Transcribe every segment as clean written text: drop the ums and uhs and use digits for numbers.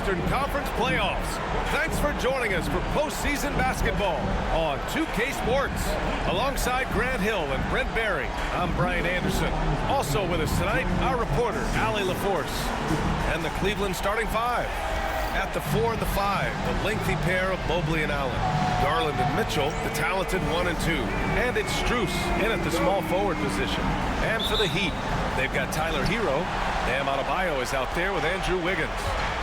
Western Conference playoffs. Thanks for joining us for postseason basketball on 2K Sports. Alongside Grant Hill and Brent Berry, I'm Brian Anderson. Also with us tonight, our reporter, Allie LaForce. And the Cleveland starting five. At the 4 and the 5, the lengthy pair of Mobley and Allen. Garland and Mitchell, the talented 1 and 2. And it's Strus in at the small forward position. And for the Heat, they've got Tyler Hero. Bam Adebayo is out there with Andrew Wiggins.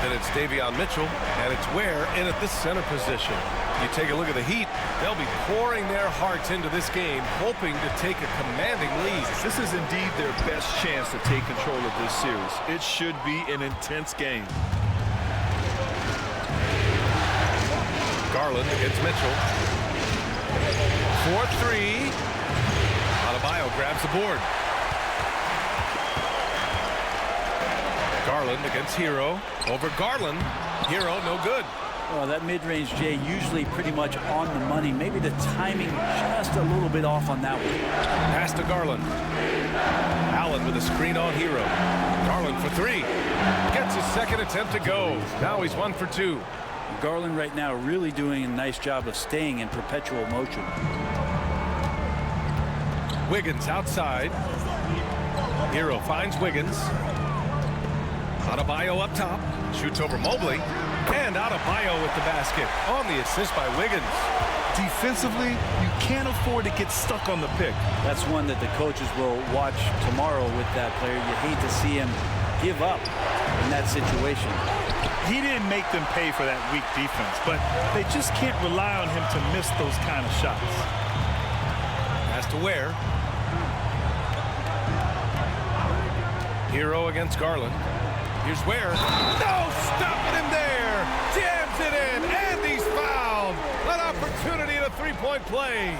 Then it's Davion Mitchell, and it's Ware in at the center position. You take a look at the Heat, they'll be pouring their hearts into this game, hoping to take a commanding lead. This is indeed their best chance to take control of this series. It should be an intense game. Garland against Mitchell. 4-3. Adebayo grabs the board. Garland against Hero. Over Garland. Hero, no good. Well, that mid-range, Jay, usually pretty much on the money. Maybe the timing just a little bit off on that one. Pass to Garland. Allen with a screen on Hero. Garland for 3. Gets his second attempt to go. Now he's 1 for 2. Garland right now really doing a nice job of staying in perpetual motion. Wiggins outside. Hero finds Wiggins. Adebayo up top. Shoots over Mobley. And Adebayo with the basket on the assist by Wiggins. Defensively, you can't afford to get stuck on the pick. That's one that the coaches will watch tomorrow with that player. You hate to see him give up in that situation. He didn't make them pay for that weak defense, but they just can't rely on him to miss those kind of shots. Pass to Ware. Hero against Garland. Here's Ware. No, stopping him there. Jams it in, and he's fouled. An opportunity in a three-point play.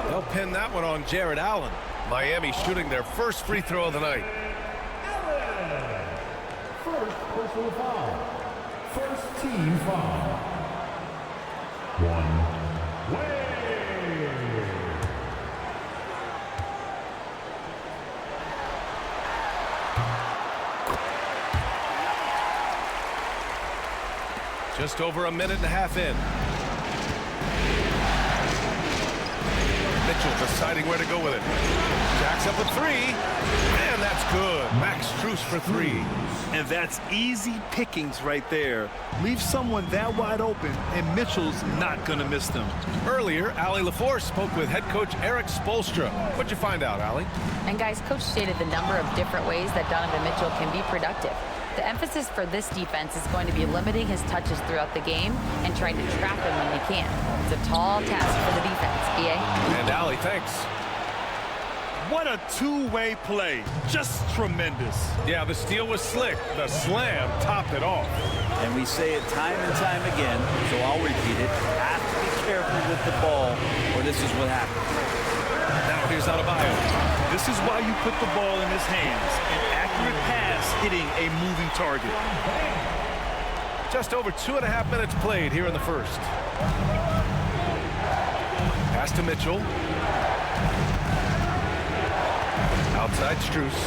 They'll pin that one on Jared Allen. Miami shooting their first free throw of the night. First personal foul. First team foul. 1 way. Just over a minute and a half in. Mitchell deciding where to go with it. Jacks up with 3. And that's good. Max Strus for 3. And that's easy pickings right there. Leave someone that wide open, and Mitchell's not going to miss them. Earlier, Allie LaForce spoke with head coach Eric Spoelstra. What'd you find out, Allie? And guys, coach stated the number of different ways that Donovan Mitchell can be productive. The emphasis for this defense is going to be limiting his touches throughout the game and trying to trap him when he can. It's a tall task for the defense, EA. And Allie, thanks. What a two-way play. Just tremendous. Yeah, the steal was slick. The slam topped it off. And we say it time and time again, so I'll repeat it. Have to be careful with the ball, or this is what happens. Now here's Adebayo. This is why you put the ball in his hands. An accurate pass hitting a moving target. Just over 2.5 minutes played here in the first. Pass to Mitchell. Outside Strus.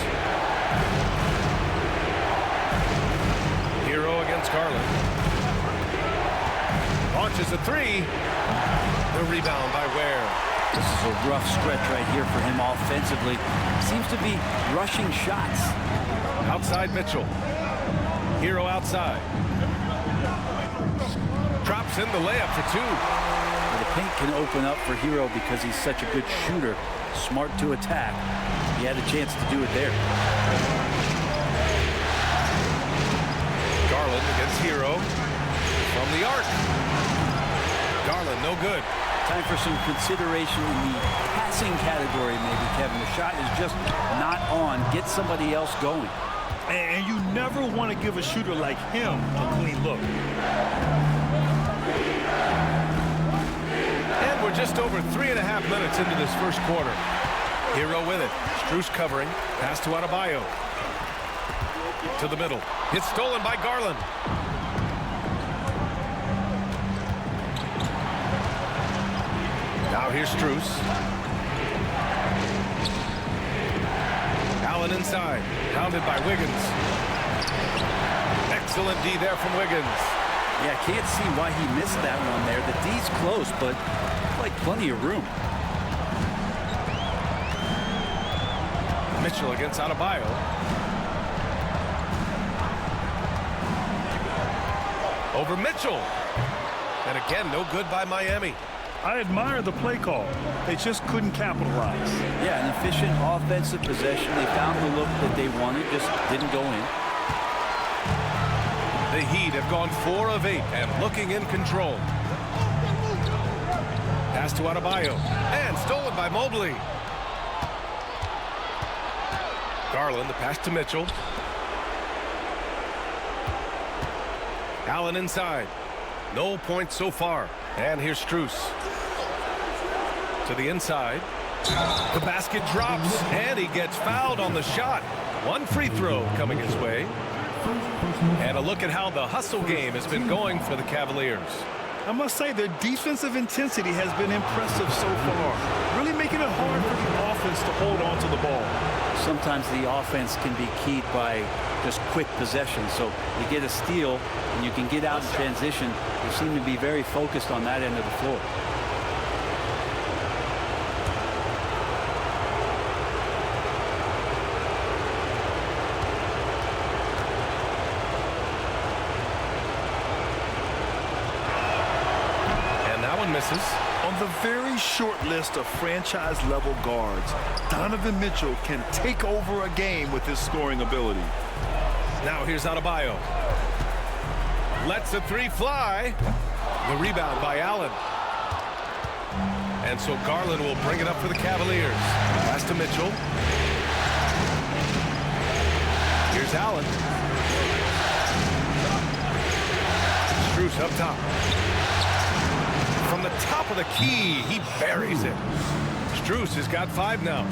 Hero against Garland. Launches a 3. The rebound by Ware. This is a rough stretch right here for him offensively. Seems to be rushing shots. Outside Mitchell. Hero outside. Drops in the layup for 2. Well, the paint can open up for Hero because he's such a good shooter. Smart to attack. He had a chance to do it there. Garland against Hero. From the arc. Garland, no good. Time for some consideration in the passing category, maybe, Kevin. The shot is just not on. Get somebody else going. And you never want to give a shooter like him a clean look. And we're just over 3.5 minutes into this first quarter. Hero with it. Strus covering. Pass to Adebayo. To the middle. It's stolen by Garland. Now here's Strus. Allen inside. Pounded by Wiggins. Excellent D there from Wiggins. Yeah, I can't see why he missed that one there. The D's close, but like plenty of room. Mitchell against Adebayo. Over Mitchell. And again, no good by Miami. I admire the play call. They just couldn't capitalize. Yeah, an efficient offensive possession. They found the look that they wanted, just didn't go in. The Heat have gone 4 of 8 and looking in control. Pass to Adebayo. And stolen by Mobley. Garland, the pass to Mitchell. Allen inside. No points so far. And here's Strus. To the inside. The basket drops, and he gets fouled on the shot. One free throw coming his way. And a look at how the hustle game has been going for the Cavaliers. I must say their defensive intensity has been impressive so far. Really making it hard for the offense to hold on to the ball. Sometimes the offense can be keyed by just quick possession. So you get a steal and you can get out in transition. They seem to be very focused on that end of the floor. Misses. On the very short list of franchise-level guards, Donovan Mitchell can take over a game with his scoring ability. Now here's Adebayo. Lets the three fly. The rebound by Allen. And so Garland will bring it up for the Cavaliers. Pass to Mitchell. Here's Allen. Strus up top. From the top of the key, he buries it. Strus has got 5 now.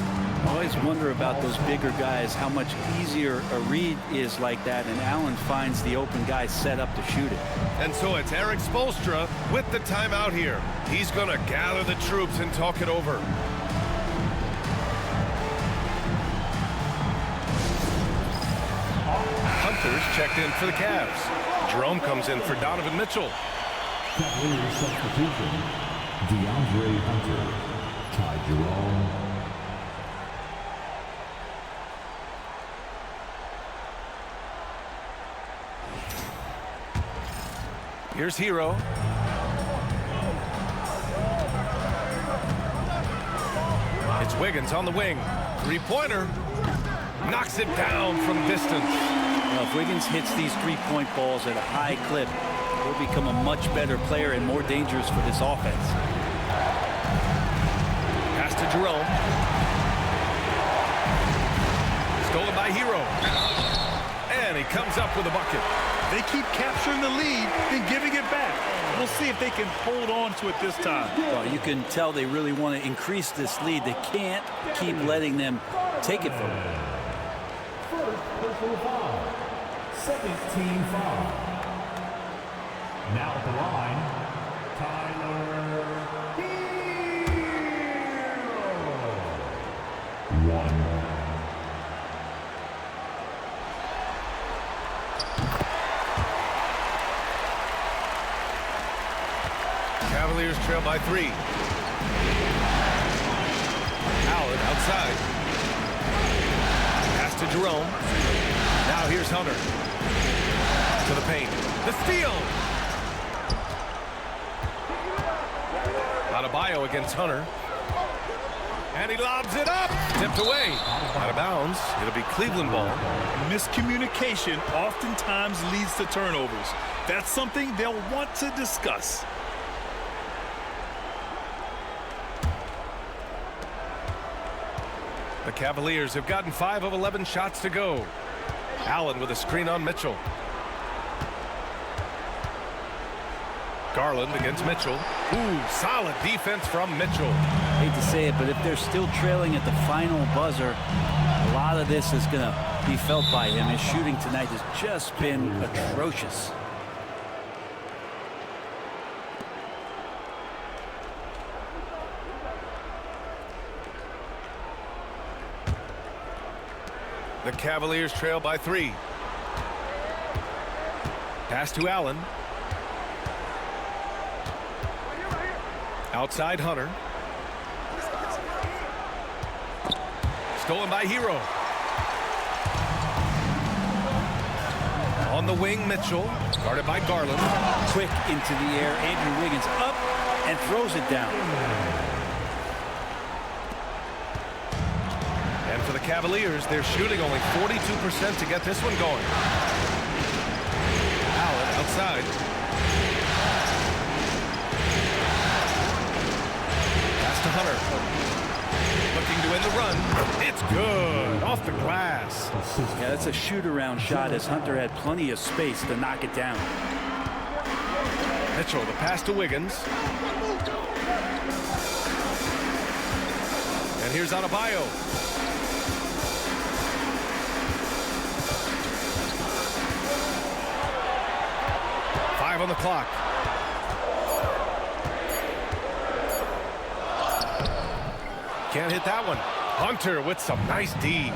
I always wonder about those bigger guys, how much easier a read is like that, and Allen finds the open guy set up to shoot it. And so it's Eric Spoelstra with the timeout here. He's going to gather the troops and talk it over. Hunter's checked in for the Cavs. Jerome comes in for Donovan Mitchell. Cavaliers substitution. DeAndre Hunter. Ty Jerome. Here's Hero. It's Wiggins on the wing. Three-pointer. Knocks it down from distance. Well, if Wiggins hits these three-point balls at a high clip, he'll become a much better player and more dangerous for this offense. Pass to Jerome. Stolen by Hero. And he comes up with a bucket. They keep capturing the lead, then giving it back. We'll see if they can hold on to it this time. Well, you can tell they really want to increase this lead. They can't keep letting them take it from them. First personal foul. Second team foul. Now at the line, Tyler Hero. 1. Cavaliers trail by 3. Allen outside. Pass to Jerome. Now here's Hunter. To the paint. The steal. Adebayo against Hunter. And he lobs it up. Tipped away. Out of bounds. It'll be Cleveland ball. Miscommunication oftentimes leads to turnovers. That's something they'll want to discuss. The Cavaliers have gotten 5 of 11 shots to go. Allen with a screen on Mitchell. Garland against Mitchell. Ooh, solid defense from Mitchell. Hate to say it, but if they're still trailing at the final buzzer, a lot of this is going to be felt by him. His shooting tonight has just been atrocious. The Cavaliers trail by 3. Pass to Allen. Outside Hunter. Stolen by Hero. On the wing, Mitchell. Guarded by Garland. Quick into the air. Andrew Wiggins up and throws it down. And for the Cavaliers, they're shooting only 42% to get this one going. Allen outside. Pass to Hunter. Looking to win the run. It's good. Off the glass. Yeah, that's a shoot-around shot as Hunter had plenty of space to knock it down. Mitchell, the pass to Wiggins. And here's Adebayo. Five on the clock. Can't hit that one. Hunter with some nice D.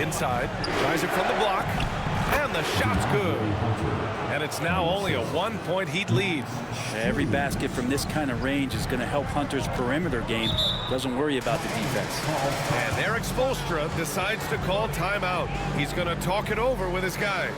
Inside. Tries it from the block. And the shot's good. And it's now only a 1-point Heat lead. Every basket from this kind of range is going to help Hunter's perimeter game. Doesn't worry about the defense. And Eric Spoelstra decides to call timeout. He's going to talk it over with his guys.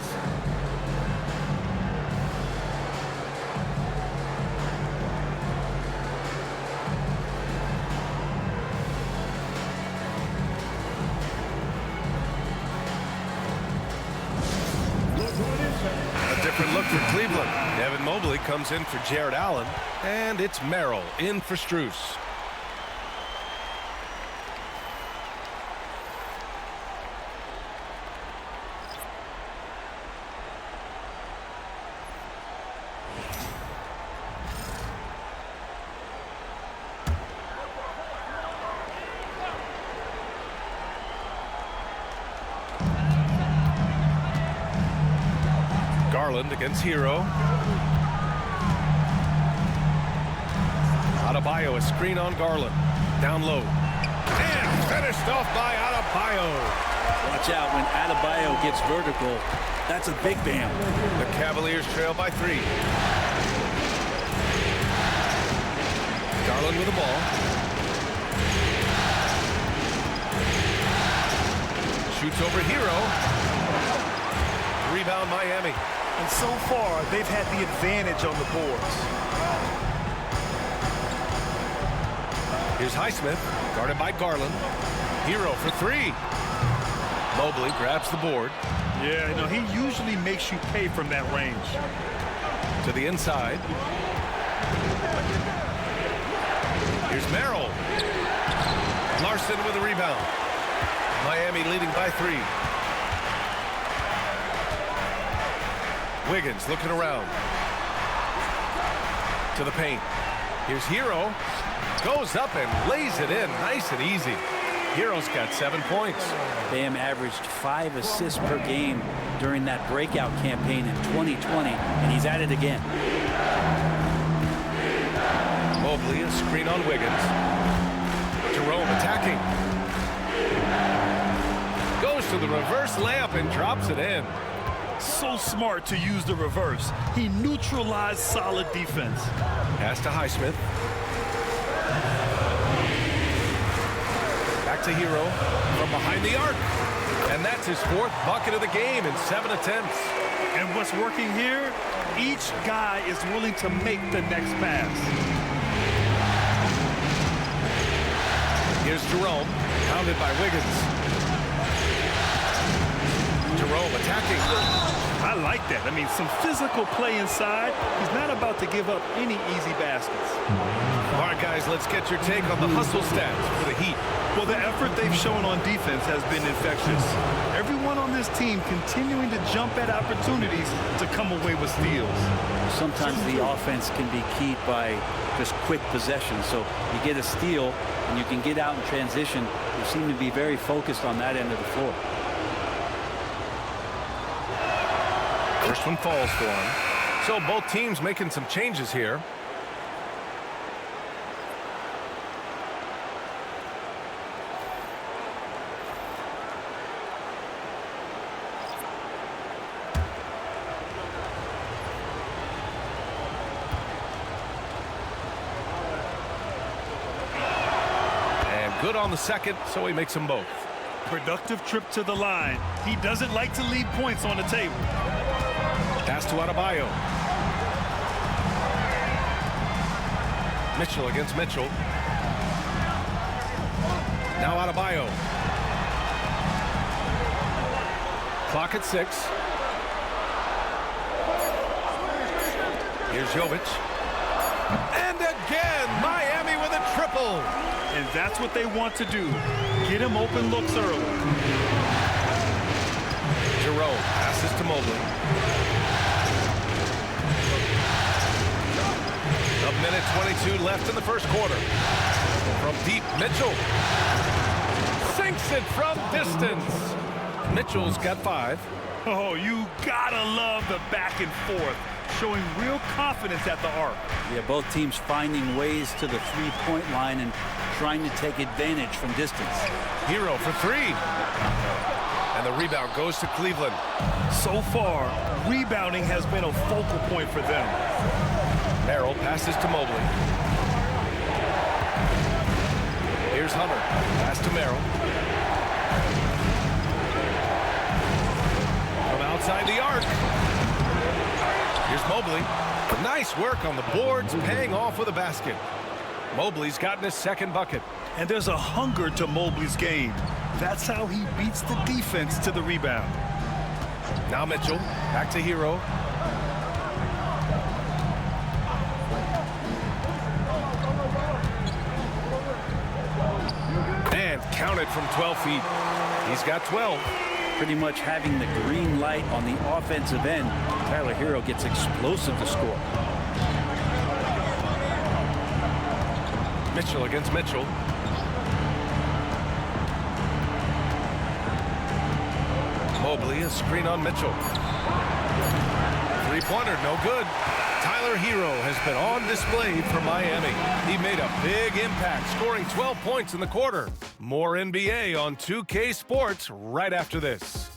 Different look for Cleveland. Evan Mobley comes in for Jared Allen, and it's Merrill in for Strus. Garland against Hero. Adebayo, a screen on Garland. Down low. And finished off by Adebayo. Watch out when Adebayo gets vertical. That's a big bam. The Cavaliers trail by 3. Garland with the ball. Shoots over Hero. Rebound Miami. And so far, they've had the advantage on the boards. Here's Highsmith, guarded by Garland. Hero for 3. Mobley grabs the board. Yeah, you know, he usually makes you pay from that range. To the inside. Here's Merrill. Larson with a rebound. Miami leading by 3. Wiggins looking around. To the paint. Here's Hero. Goes up and lays it in nice and easy. Hero's got 7 points. Bam averaged 5 assists per game during that breakout campaign in 2020, and he's at it again. Mobley, a screen on Wiggins. Jerome attacking. Goes to the reverse layup and drops it in. So smart to use the reverse. He neutralized solid defense. Pass to Highsmith. Back to Hero from behind the arc. And that's his 4th bucket of the game in 7 attempts. And what's working here? Each guy is willing to make the next pass. Here's Jerome, pounded by Wiggins. Jerome attacking. I like that. I mean, some physical play inside. He's not about to give up any easy baskets. All right, guys, let's get your take on the hustle stats for the Heat. Well, the effort they've shown on defense has been infectious. Everyone on this team continuing to jump at opportunities to come away with steals. Sometimes the offense can be keyed by just quick possession. So you get a steal and you can get out in transition. They seem to be very focused on that end of the floor. First one falls for him. So both teams making some changes here. good on the second, so he makes them both. Productive trip to the line. He doesn't like to leave points on the table. Pass to Adebayo. Mitchell against Mitchell. Now Adebayo. Clock at 6. Here's Jovic. And again, Miami with a triple. And that's what they want to do. Get him open looks early. Jerome passes to Mobley. A minute 22 left in the first quarter. From deep, Mitchell sinks it from distance. Mitchell's got 5. Oh, you gotta love the back and forth, showing real confidence at the arc. Yeah, both teams finding ways to the three-point line and trying to take advantage from distance. Hero for 3. And the rebound goes to Cleveland. So far, rebounding has been a focal point for them. Merrill passes to Mobley. Here's Hunter. Pass to Merrill. From outside the arc. Here's Mobley. Nice work on the boards, paying off with a basket. Mobley's gotten his second bucket. And there's a hunger to Mobley's game. That's how he beats the defense to the rebound. Now Mitchell, back to Hero. And counted from 12 feet. He's got 12. Pretty much having the green light on the offensive end. Tyler Hero gets explosive to score. Mitchell against Mitchell. Mobley, a screen on Mitchell. Three-pointer, no good. Tyler Hero has been on display for Miami. He made a big impact, scoring 12 points in the quarter. More NBA on 2K Sports right after this.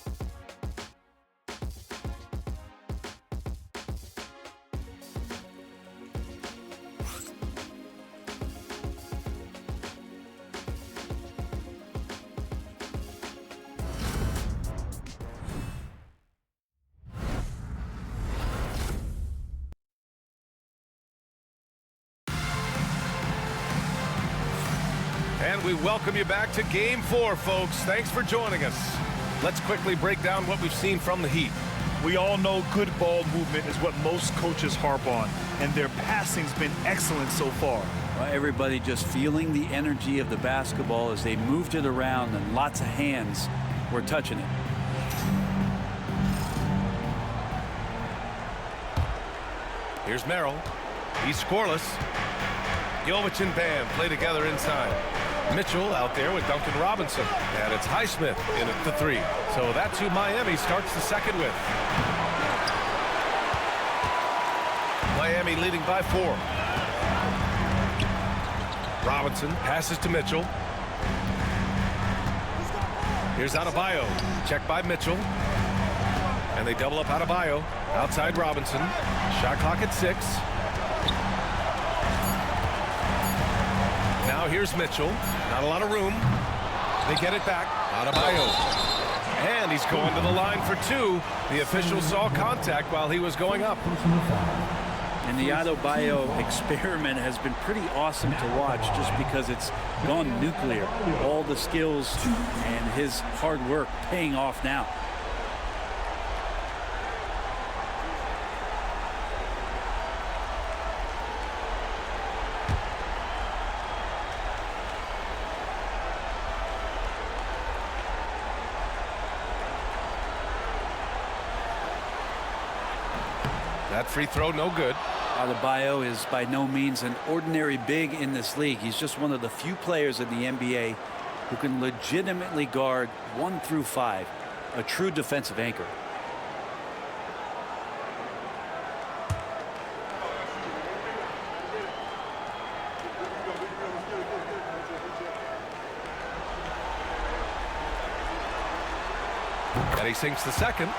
And we welcome you back to Game 4, folks. Thanks for joining us. Let's quickly break down what we've seen from the Heat. We all know good ball movement is what most coaches harp on, and their passing's been excellent so far. Well, everybody just feeling the energy of the basketball as they moved it around, and lots of hands were touching it. Here's Merrill. He's scoreless. Jovic and Bam play together inside. Mitchell out there with Duncan Robinson. And it's Highsmith in at the 3. So that's who Miami starts the second with. Miami leading by 4. Robinson passes to Mitchell. Here's Adebayo. Checked by Mitchell. And they double up Adebayo. Outside Robinson. Shot clock at 6. Now here's Mitchell. Not a lot of room. They get it back. Adebayo. And he's going to the line for 2. The official saw contact while he was going up. And the Adebayo experiment has been pretty awesome to watch just because it's gone nuclear. All the skills and his hard work paying off now. That free throw, no good. Adebayo is by no means an ordinary big in this league. He's just one of the few players in the NBA who can legitimately guard 1 through 5, a true defensive anchor. And he sinks the second.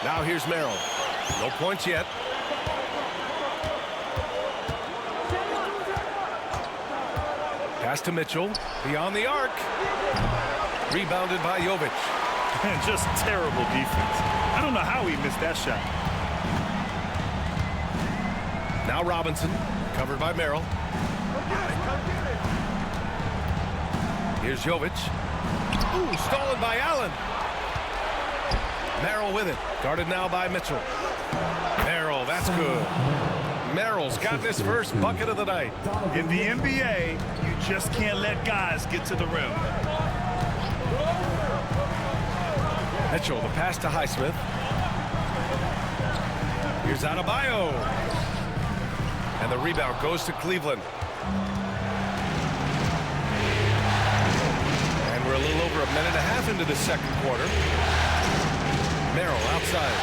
Now here's Merrill. No points yet. Pass to Mitchell. Beyond the arc. Rebounded by Jovic. And just terrible defense. I don't know how he missed that shot. Now Robinson. Covered by Merrill. Here's Jovic. Ooh, stolen by Allen. Merrill with it. Guarded now by Mitchell. Merrill, that's good. Merrill's gotten his first bucket of the night. In the NBA, you just can't let guys get to the rim. Mitchell, the pass to Highsmith. Here's Adebayo. And the rebound goes to Cleveland. And we're a little over a minute and a half into the second quarter. Merrill outside.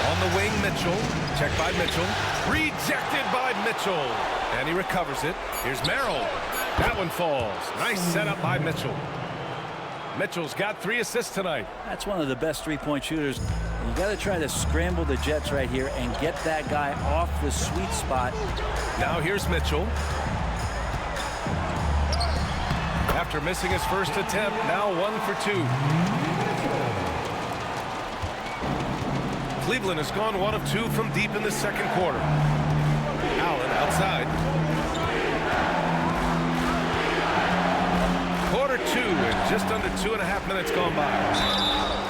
On the wing, Mitchell. Checked by Mitchell. Rejected by Mitchell. And he recovers it. Here's Merrill. That one falls. Nice setup by Mitchell. Mitchell's got 3 assists tonight. That's one of the best three-point shooters. You got to try to scramble the Jets right here and get that guy off the sweet spot. Now here's Mitchell. After missing his first attempt, now 1 for 2. Cleveland has gone 1 of 2 from deep in the second quarter. Allen outside. Quarter 2 and just under 2.5 minutes gone by.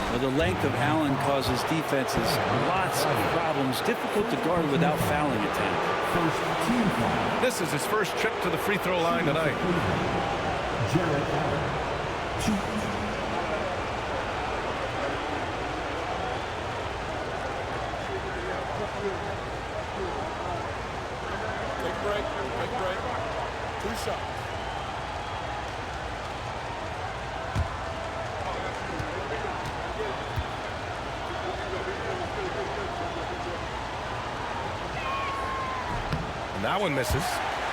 Well, the length of Allen causes defenses lots of problems. Difficult to guard without fouling at times. This is his first trip to the free throw line tonight. Jared Allen. 2. Take a break. 2 shots. And that one misses.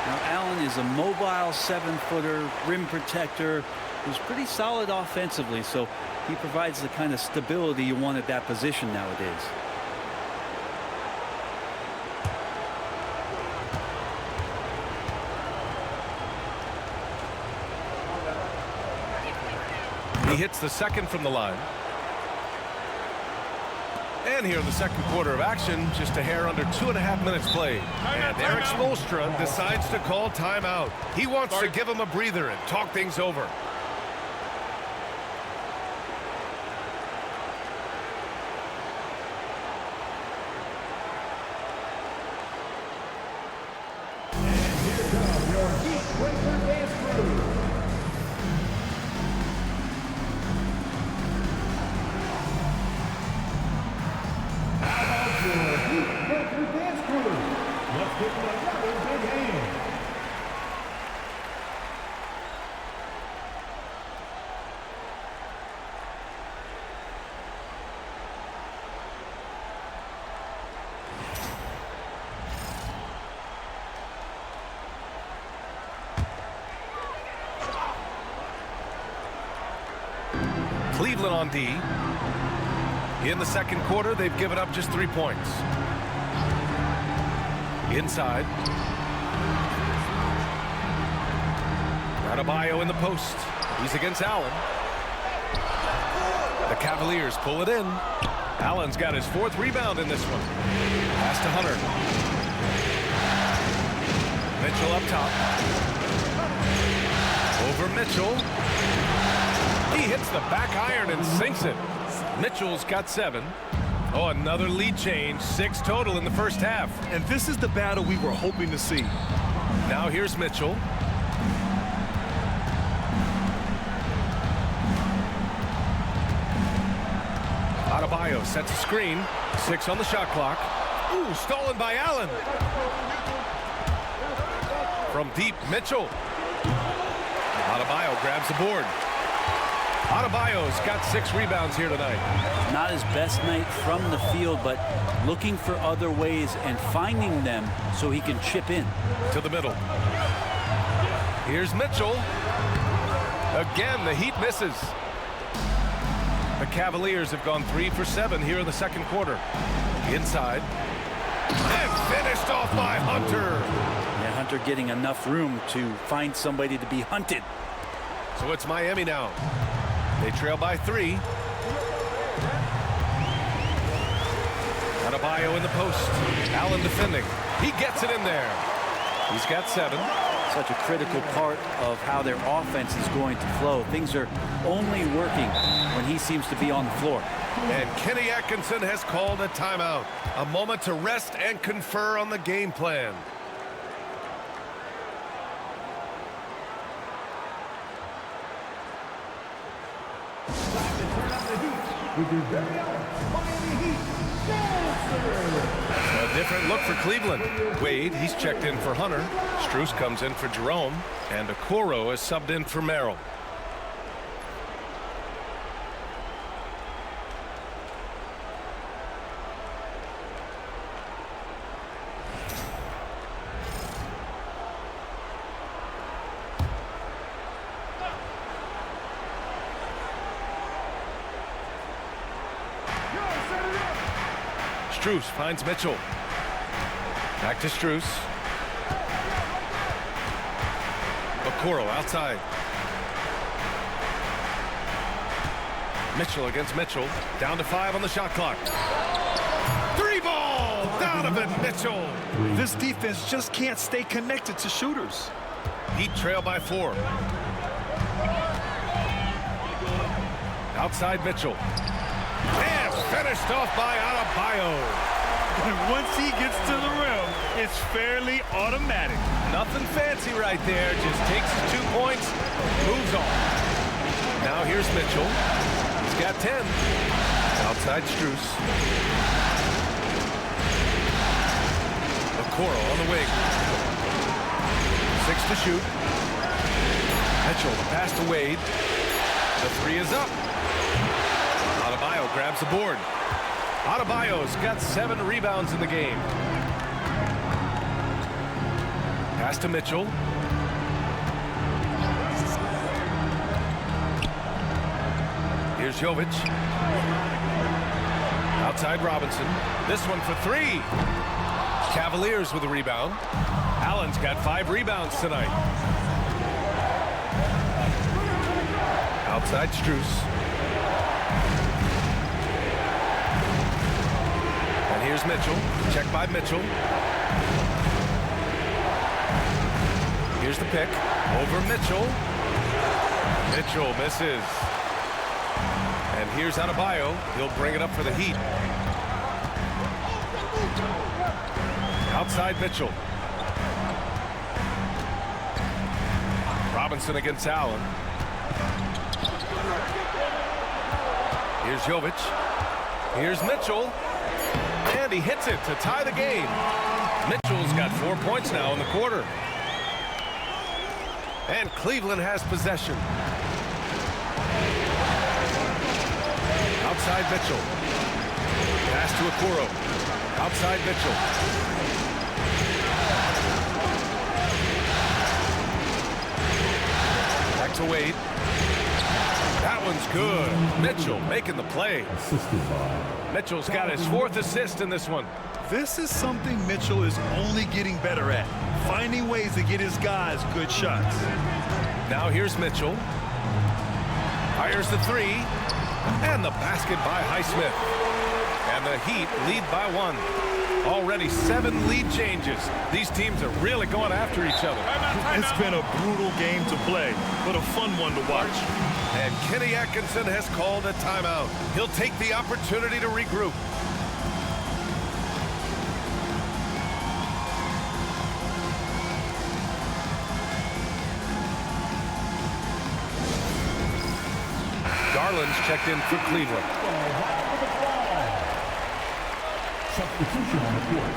Now, Allen is a mobile 7-footer, rim protector, who's pretty solid offensively, so he provides the kind of stability you want at that position nowadays. He hits the second from the line. And here in the second quarter of action, just a hair under 2.5 minutes played. And Eric Spoelstra decides to call timeout. He wants to give him a breather and talk things over. And here comes your Heat Breaker dance crew. Let's give them another big hand. Cleveland on D. In the second quarter, they've given up just 3 points. Inside. Adebayo in the post. He's against Allen. The Cavaliers pull it in. Allen's got his 4th rebound in this one. Pass to Hunter. Mitchell up top. Over Mitchell. He hits the back iron and sinks it. Mitchell's got 7. Oh, another lead change. 6 total in the first half. And this is the battle we were hoping to see. Now here's Mitchell. Adebayo sets a screen. 6 on the shot clock. Ooh, stolen by Allen. From deep, Mitchell. Adebayo grabs the board. Adebayo's got 6 rebounds here tonight. Not his best night from the field, but looking for other ways and finding them so he can chip in. To the middle. Here's Mitchell. Again, the Heat misses. The Cavaliers have gone 3 for 7 here in the second quarter. Inside. And finished off by Hunter. hunter getting enough room to find somebody to be hunted. So it's Miami now. They trail by 3. Adebayo in the post. Allen defending. He gets it in there. He's got 7. Such a critical part of how their offense is going to flow. Things are only working when he seems to be on the floor. And Kenny Atkinson has called a timeout. A moment to rest and confer on the game plan. With your very own Miami Heat, A different look for Cleveland. Wade, he's checked in for Hunter. Strus comes in for Jerome. And Okoro is subbed in for Merrill. Strus finds Mitchell. Back to Strus. Okoro outside. Mitchell against Mitchell. Down to 5 on the shot clock. 3 ball! Donovan Mitchell. This defense just can't stay connected to shooters. Heat trail by 4. Outside Mitchell. And finished off by Adebayo. And once he gets to the rim, it's fairly automatic. Nothing fancy right there. Just takes his 2 points, moves on. Now here's Mitchell. He's got 10. Outside Strus. Okoro on the wing. 6 to shoot. Mitchell, the pass to Wade. The 3 is up. Adebayo grabs the board. Adebayo's got 7 rebounds in the game. Pass to Mitchell. Here's Jovic. Outside Robinson. This one for 3. Cavaliers with a rebound. Allen's got 5 rebounds tonight. Outside Strus. And here's Mitchell. Check by Mitchell. Here's the pick. Over Mitchell. Mitchell misses. And here's Adebayo. He'll bring it up for the Heat. Outside Mitchell. Robinson against Allen. Here's Jovic. Here's Mitchell. And he hits it to tie the game. Mitchell's got 4 points now in the quarter. And Cleveland has possession. Outside Mitchell. Pass to Okoro. Outside Mitchell. Back to Wade. That one's good. Mitchell making the play. Mitchell's got his 4th assist in this one. This is something Mitchell is only getting better at, finding ways to get his guys good shots. Now here's Mitchell. Fires the 3. And the basket by Highsmith. And the Heat lead by 1. Already 7 lead changes. These teams are really going after each other. It's been a brutal game to play, but a fun one to watch. And Kenny Atkinson has called a timeout. He'll take the opportunity to regroup. Garland's checked in for Cleveland. substitution on the court.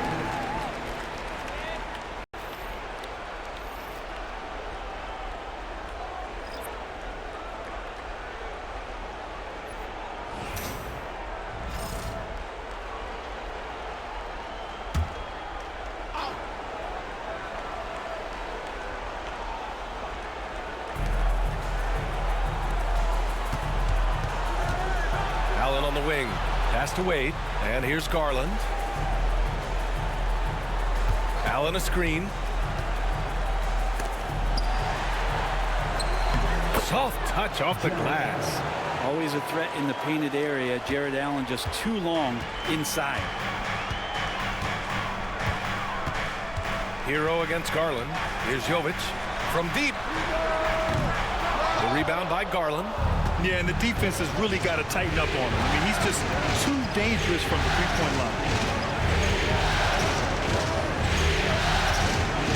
Allen on the wing. Pass to Wade. And here's Garland. Allen a screen. Soft touch off the glass. Always a threat in the painted area. Jared Allen just too long inside. Hero against Garland. Here's Jovic from deep. The rebound by Garland. Yeah, and the defense has really got to tighten up on him. I mean, he's just too dangerous from the three-point line.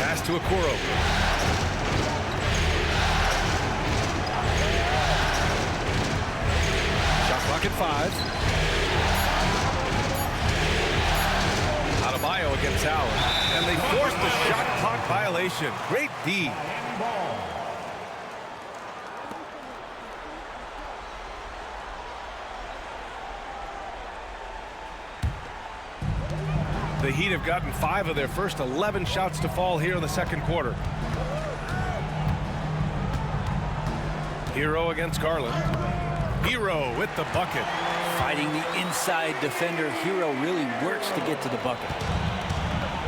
Pass to Okoro. Shot clock at 5. Adebayo against Allen. And they forced the shot clock violation. Great D. The Heat have gotten 5 of their first 11 shots to fall here in the second quarter. Hero against Garland. Hero with the bucket. Fighting the inside defender. Hero really works to get to the bucket.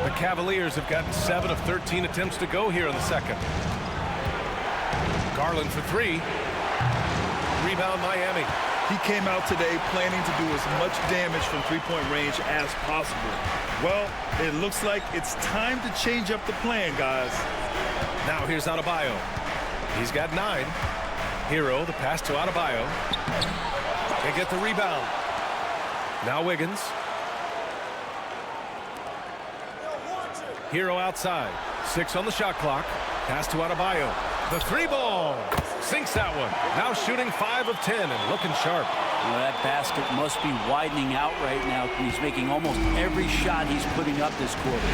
The Cavaliers have gotten 7 of 13 attempts to go here in the second. Garland for 3. Rebound Miami. He came out today planning to do as much damage from three-point range as possible. Well, it looks like it's time to change up the plan, guys. Now here's Adebayo. He's got 9. Hero, the pass to Adebayo. They get the rebound. Now Wiggins. Hero outside. 6 on the shot clock. Pass to Adebayo. The 3-ball. Sinks that one. Now shooting 5 of 10 and looking sharp. Well, that basket must be widening out right now. He's making almost every shot he's putting up this quarter.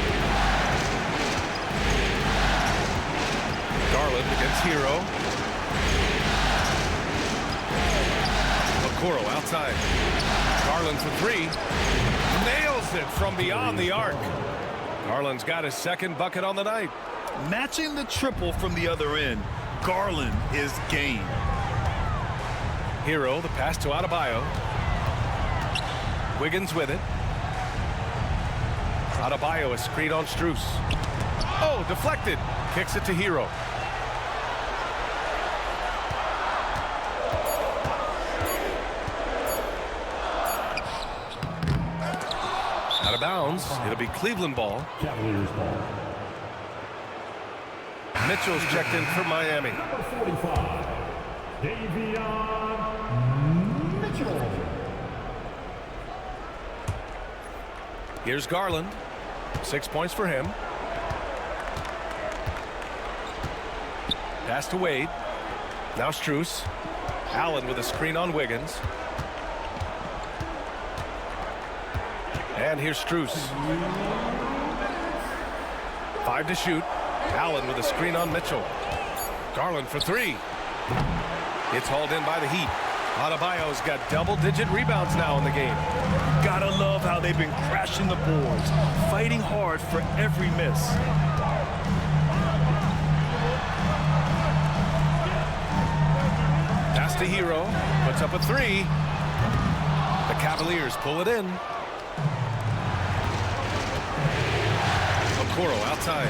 Garland against Hero. Okoro outside. Garland for 3. Nails it from beyond the arc. Garland's got his second bucket on the night. Matching the triple from the other end, Garland is game. Hero, the pass to Adebayo. Wiggins with it. Adebayo, a screen on Strus. Oh, deflected. Kicks it to Hero. Out of bounds. It'll be Cleveland ball. Cavaliers ball. Mitchell's checked in for Miami. Number 45, Davion Mitchell. Here's Garland. 6 points for him. Pass to Wade. Now Strus. Allen with a screen on Wiggins. And here's Strus. 5 to shoot. Allen with a screen on Mitchell. Garland for 3. It's hauled in by the Heat. Adebayo's got double-digit rebounds now in the game. Gotta love how they've been crashing the boards, fighting hard for every miss. Pass to Hero. Puts up a 3. The Cavaliers pull it in. Okoro outside.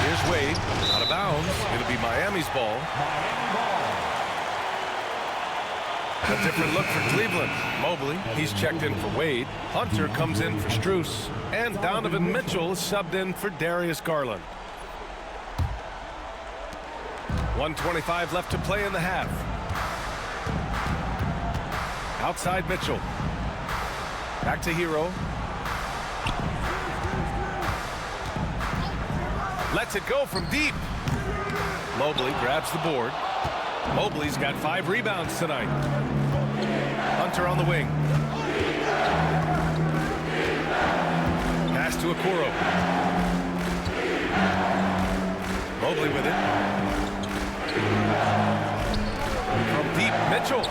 Here's Wade. Out of bounds. It'll be Miami's ball. A different look for Cleveland. Mobley, he's checked in for Wade. Hunter comes in for Strus. And Donovan Mitchell is subbed in for Darius Garland. 1:25 left to play in the half. Outside Mitchell. Back to Hero. Lets it go from deep. Mobley grabs the board. Mobley's got 5 rebounds tonight. Hunter on the wing. Pass to Okoro. Mobley with it. From deep, Mitchell.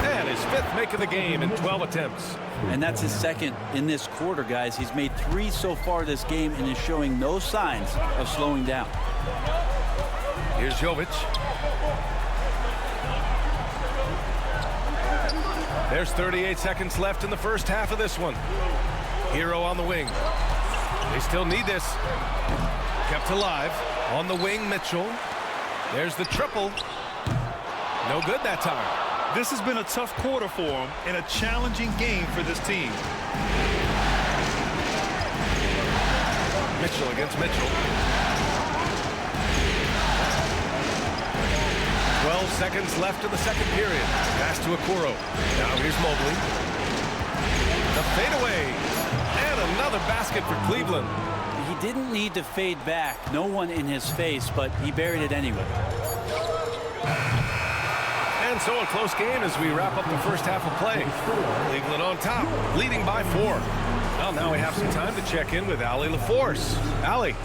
And his 5th make of the game in 12 attempts. And that's his second in this quarter, guys. He's made 3 so far this game and is showing no signs of slowing down. Here's Jovic. There's 38 seconds left in the first half of this one. Hero on the wing. They still need this. Kept alive. On the wing, Mitchell. There's the triple. No good that time. This has been a tough quarter for him and a challenging game for this team. Mitchell against Mitchell. 12 seconds left in the second period. Pass to Okoro. Now here's Mobley. The fadeaway. And another basket for Cleveland. He didn't need to fade back. No one in his face, but he buried it anyway. And so a close game as we wrap up the first half of play. Cleveland on top, leading by 4. Well, now we have some time to check in with Allie LaForce. Allie.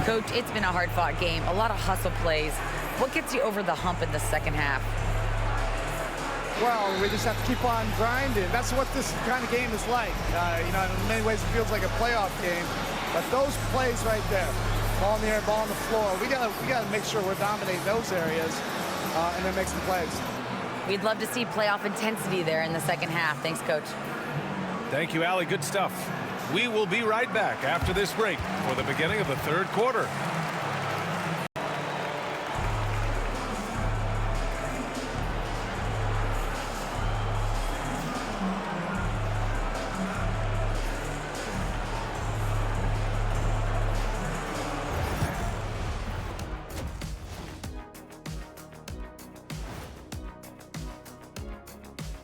Coach, it's been a hard-fought game, a lot of hustle plays. What gets you over the hump in the second half? Well, we just have to keep on grinding. That's what this kind of game is like. You know, in many ways it feels like a playoff game. But those plays right there, ball in the air, ball on the floor, we gotta make sure we're dominating those areas and then make some plays. We'd love to see playoff intensity there in the second half. Thanks, Coach. Thank you, Allie. Good stuff. We will be right back after this break for the beginning of the third quarter.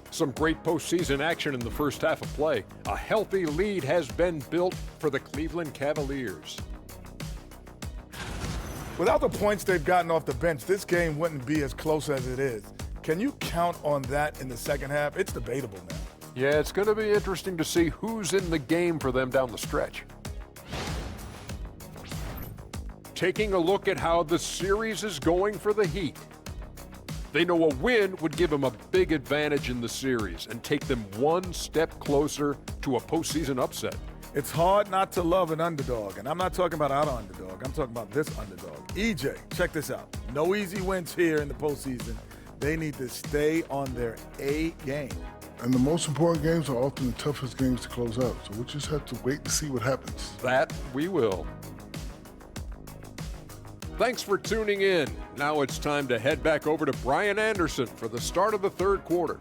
Some great postseason action in the first half of play. A healthy lead has been built for the Cleveland Cavaliers. Without the points they've gotten off the bench, this game wouldn't be as close as it is. Can you count on that in the second half? It's debatable now. Yeah, it's going to be interesting to see who's in the game for them down the stretch. Taking a look at how the series is going for the Heat. They know a win would give them a big advantage in the series and take them one step closer to a postseason upset. It's hard not to love an underdog, and I'm not talking about our underdog. I'm talking about this underdog. EJ, check this out. No easy wins here in the postseason. They need to stay on their A game. And the most important games are often the toughest games to close out, so we just have to wait to see what happens. That we will. Thanks for tuning in. Now it's time to head back over to Brian Anderson for the start of the third quarter.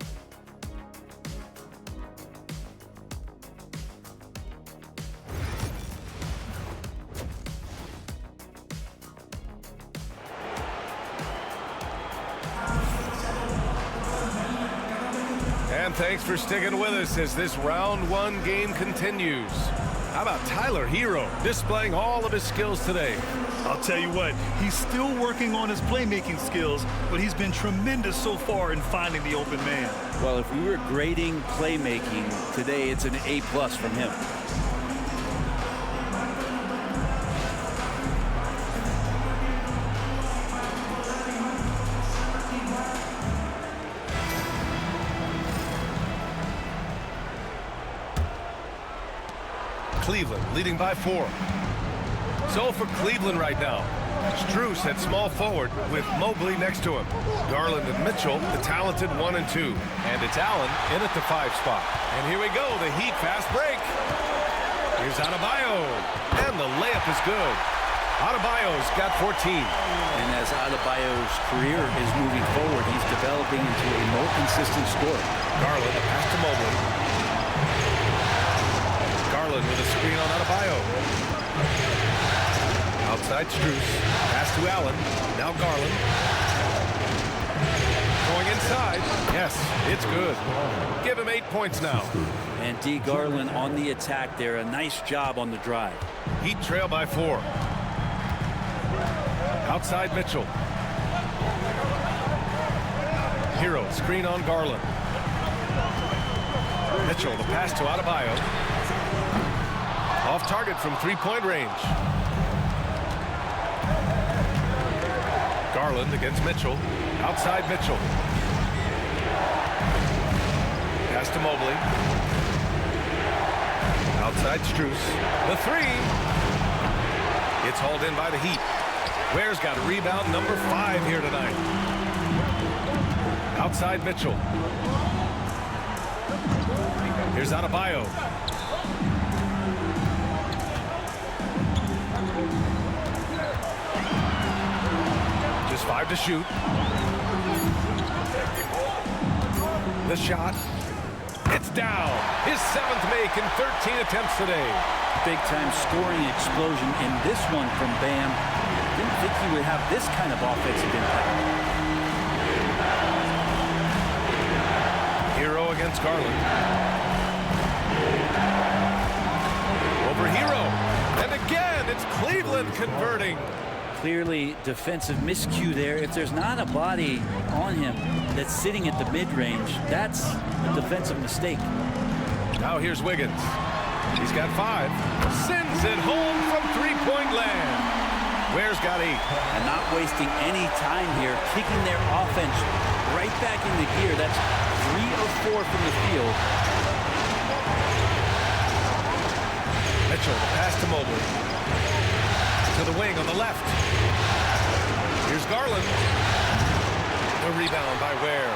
And thanks for sticking with us as this round one game continues. How about Tyler Hero displaying all of his skills today? I'll tell you what, he's still working on his playmaking skills, but he's been tremendous so far in finding the open man. Well, if we were grading playmaking today, it's an A+ from him. Cleveland leading by 4. So for Cleveland right now, Strus at small forward with Mobley next to him. Garland and Mitchell, the talented 1 and 2. And it's Allen in at the 5 spot. And here we go, the Heat fast break. Here's Adebayo, and the layup is good. Adebayo's got 14. And as Adebayo's career is moving forward, he's developing into a more consistent scorer. Garland, a pass to Mobley. Garland with a screen on Adebayo. Outside Strus. Pass to Allen. Now Garland. Going inside. Yes, it's good. Give him 8 points now. And D. Garland on the attack there. A nice job on the drive. Heat trail by 4. Outside Mitchell. Hero screen on Garland. Mitchell, the pass to Adebayo. Off target from 3-point range. Garland against Mitchell. Outside Mitchell. Pass to Mobley. Outside Strus. The 3. It's hauled in by the Heat. Ware's got a rebound number 5 here tonight. Outside Mitchell. Here's Adebayo. Uses 5 to shoot. The shot. It's down. His 7th make in 13 attempts today. Big-time scoring explosion in this one from Bam. Didn't think he would have this kind of offensive impact. Hero against Garland. Over Hero. And again, it's Cleveland converting. Clearly defensive miscue there. If there's not a body on him that's sitting at the mid-range, that's a defensive mistake. Now here's Wiggins. He's got 5. Sends it home from three-point land. Ware's got 8. And not wasting any time here, kicking their offense right back into gear. That's 3 of 4 from the field. Mitchell, the pass to Mobley. To the wing on the left. Here's Garland. The rebound by Ware.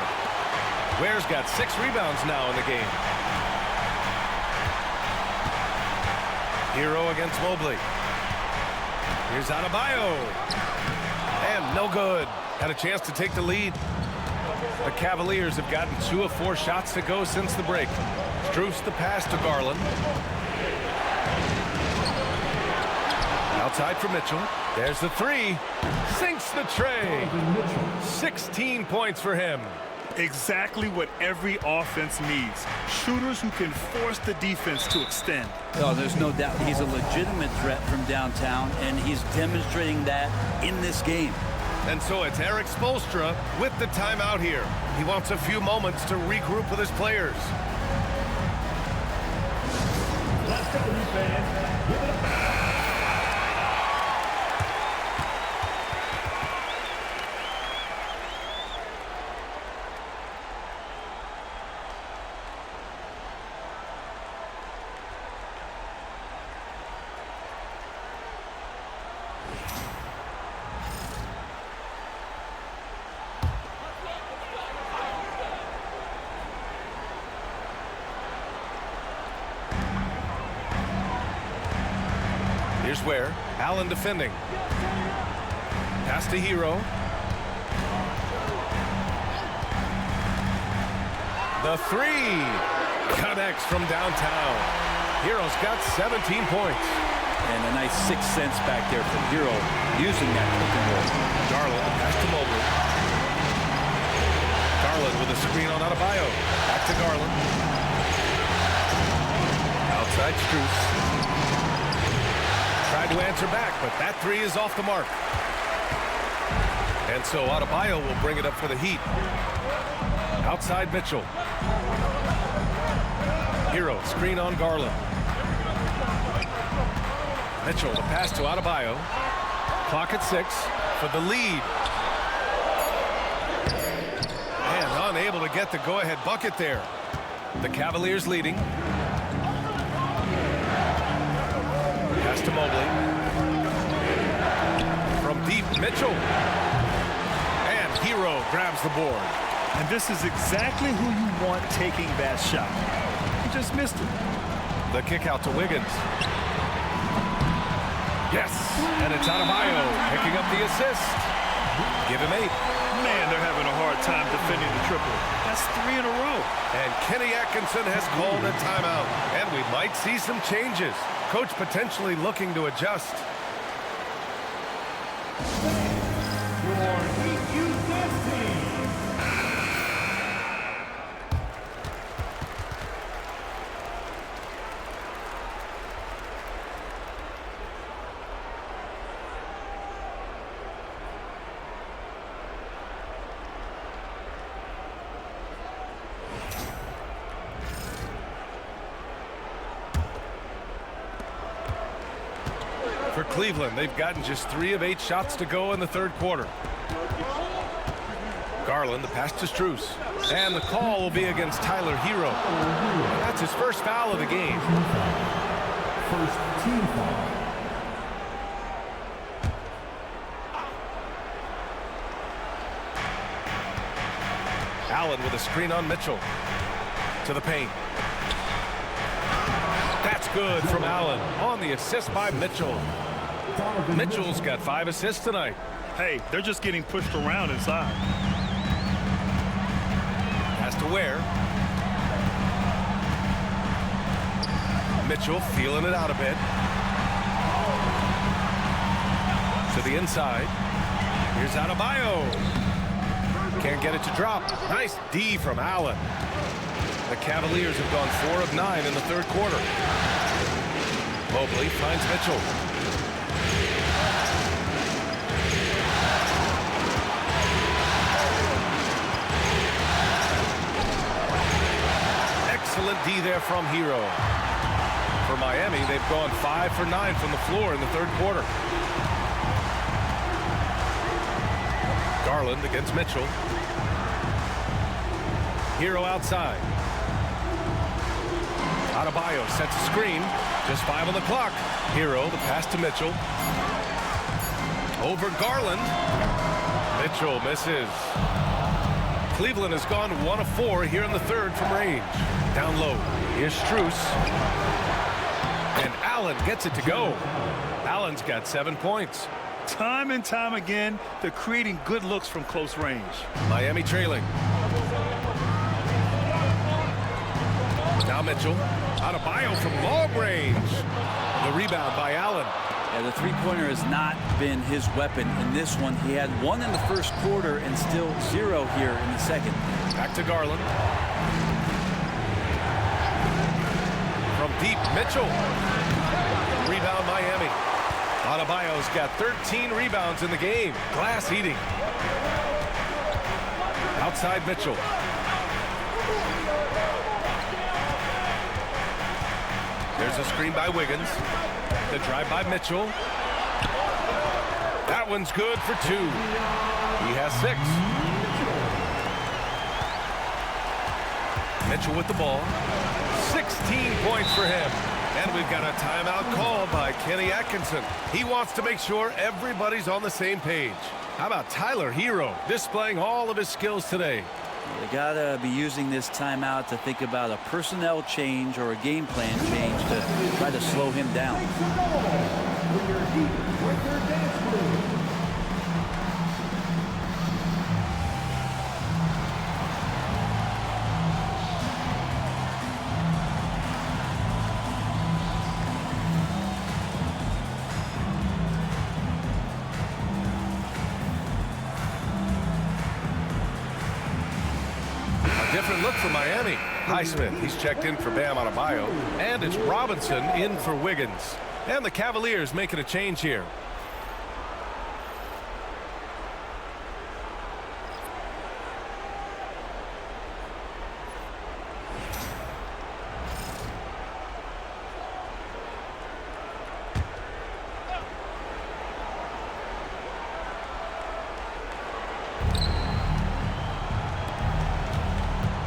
Ware's got 6 rebounds now in the game. Hero against Mobley. Here's Adebayo. And no good. Had a chance to take the lead. The Cavaliers have gotten 2 of 4 shots to go since the break. Strus the pass to Garland. Outside for Mitchell. There's the 3. Sinks the tray. 16 points for him. Exactly what every offense needs. Shooters who can force the defense to extend. Oh, there's no doubt he's a legitimate threat from downtown, and he's demonstrating that in this game. And so it's Eric Spoelstra with the timeout here. He wants a few moments to regroup with his players. Let's go, fans. Give it up. Here's Ware. Allen defending. Pass to Hero. The 3 connects from downtown. Hero's got 17 points. And a nice 6 cents back there from Hero using that pick and roll. Garland, pass to Mobley. Garland with a screen on Adebayo. Back to Garland. Outside Strus. Tried to answer back, but that 3 is off the mark. And so Adebayo will bring it up for the Heat. Outside Mitchell. Hero, screen on Garland. Mitchell, the pass to Adebayo. Clock at 6 for the lead. And unable to get the go-ahead bucket there. The Cavaliers leading. Pass to Mobley. From deep, Mitchell. And Hero grabs the board. And this is exactly who you want taking that shot. He just missed it. The kick out to Wiggins. Yes, and it's Adebayo picking up the assist. Give him 8. Man, they're having a hard time defending the triple. That's 3 in a row. And Kenny Atkinson has called a timeout. And we might see some changes. Coach potentially looking to adjust. Your Heat Youth Dance Team. For Cleveland, they've gotten just 3 of 8 shots to go in the third quarter. Garland, the pass to Strus. And the call will be against Tyler Hero. That's his first foul of the game. First team foul. Allen with a screen on Mitchell. To the paint. That's good from Allen on the assist by Mitchell. Mitchell's got 5 assists tonight. Hey, they're just getting pushed around inside. Has to Ware. Mitchell feeling it out a bit. To the inside. Here's Adebayo. Can't get it to drop. Nice D from Allen. The Cavaliers have gone 4 of 9 in the third quarter. Mobley finds Mitchell. Excellent D there from Hero. For Miami, they've gone 5 for 9 from the floor in the third quarter. Garland against Mitchell. Hero outside. Adebayo sets a screen. Just 5 on the clock. Hero, the pass to Mitchell. Over Garland. Mitchell misses. Cleveland has gone 1 of 4 here in the third from range. Down low. Here's Strus. And Allen gets it to go. Allen's got 7 points. Time and time again, they're creating good looks from close range. Miami trailing. Now Mitchell. Adebayo from long range. The rebound by Allen. Yeah, the three-pointer has not been his weapon in this one. He had 1 in the first quarter and still 0 here in the second. Back to Garland. From deep, Mitchell. Rebound Miami. Adebayo's got 13 rebounds in the game. Glass eating. Outside Mitchell. There's a screen by Wiggins. The drive by Mitchell. That one's good for 2. He has 6. Mitchell with the ball. 16 points for him. And we've got a timeout called by Kenny Atkinson. He wants to make sure everybody's on the same page. How about Tyler Hero displaying all of his skills today? They gotta be using this timeout to think about a personnel change or a game plan change to try to slow him down. Different look for Miami. Highsmith, he's checked in for Bam Adebayo. And it's Robinson in for Wiggins. And the Cavaliers making a change here.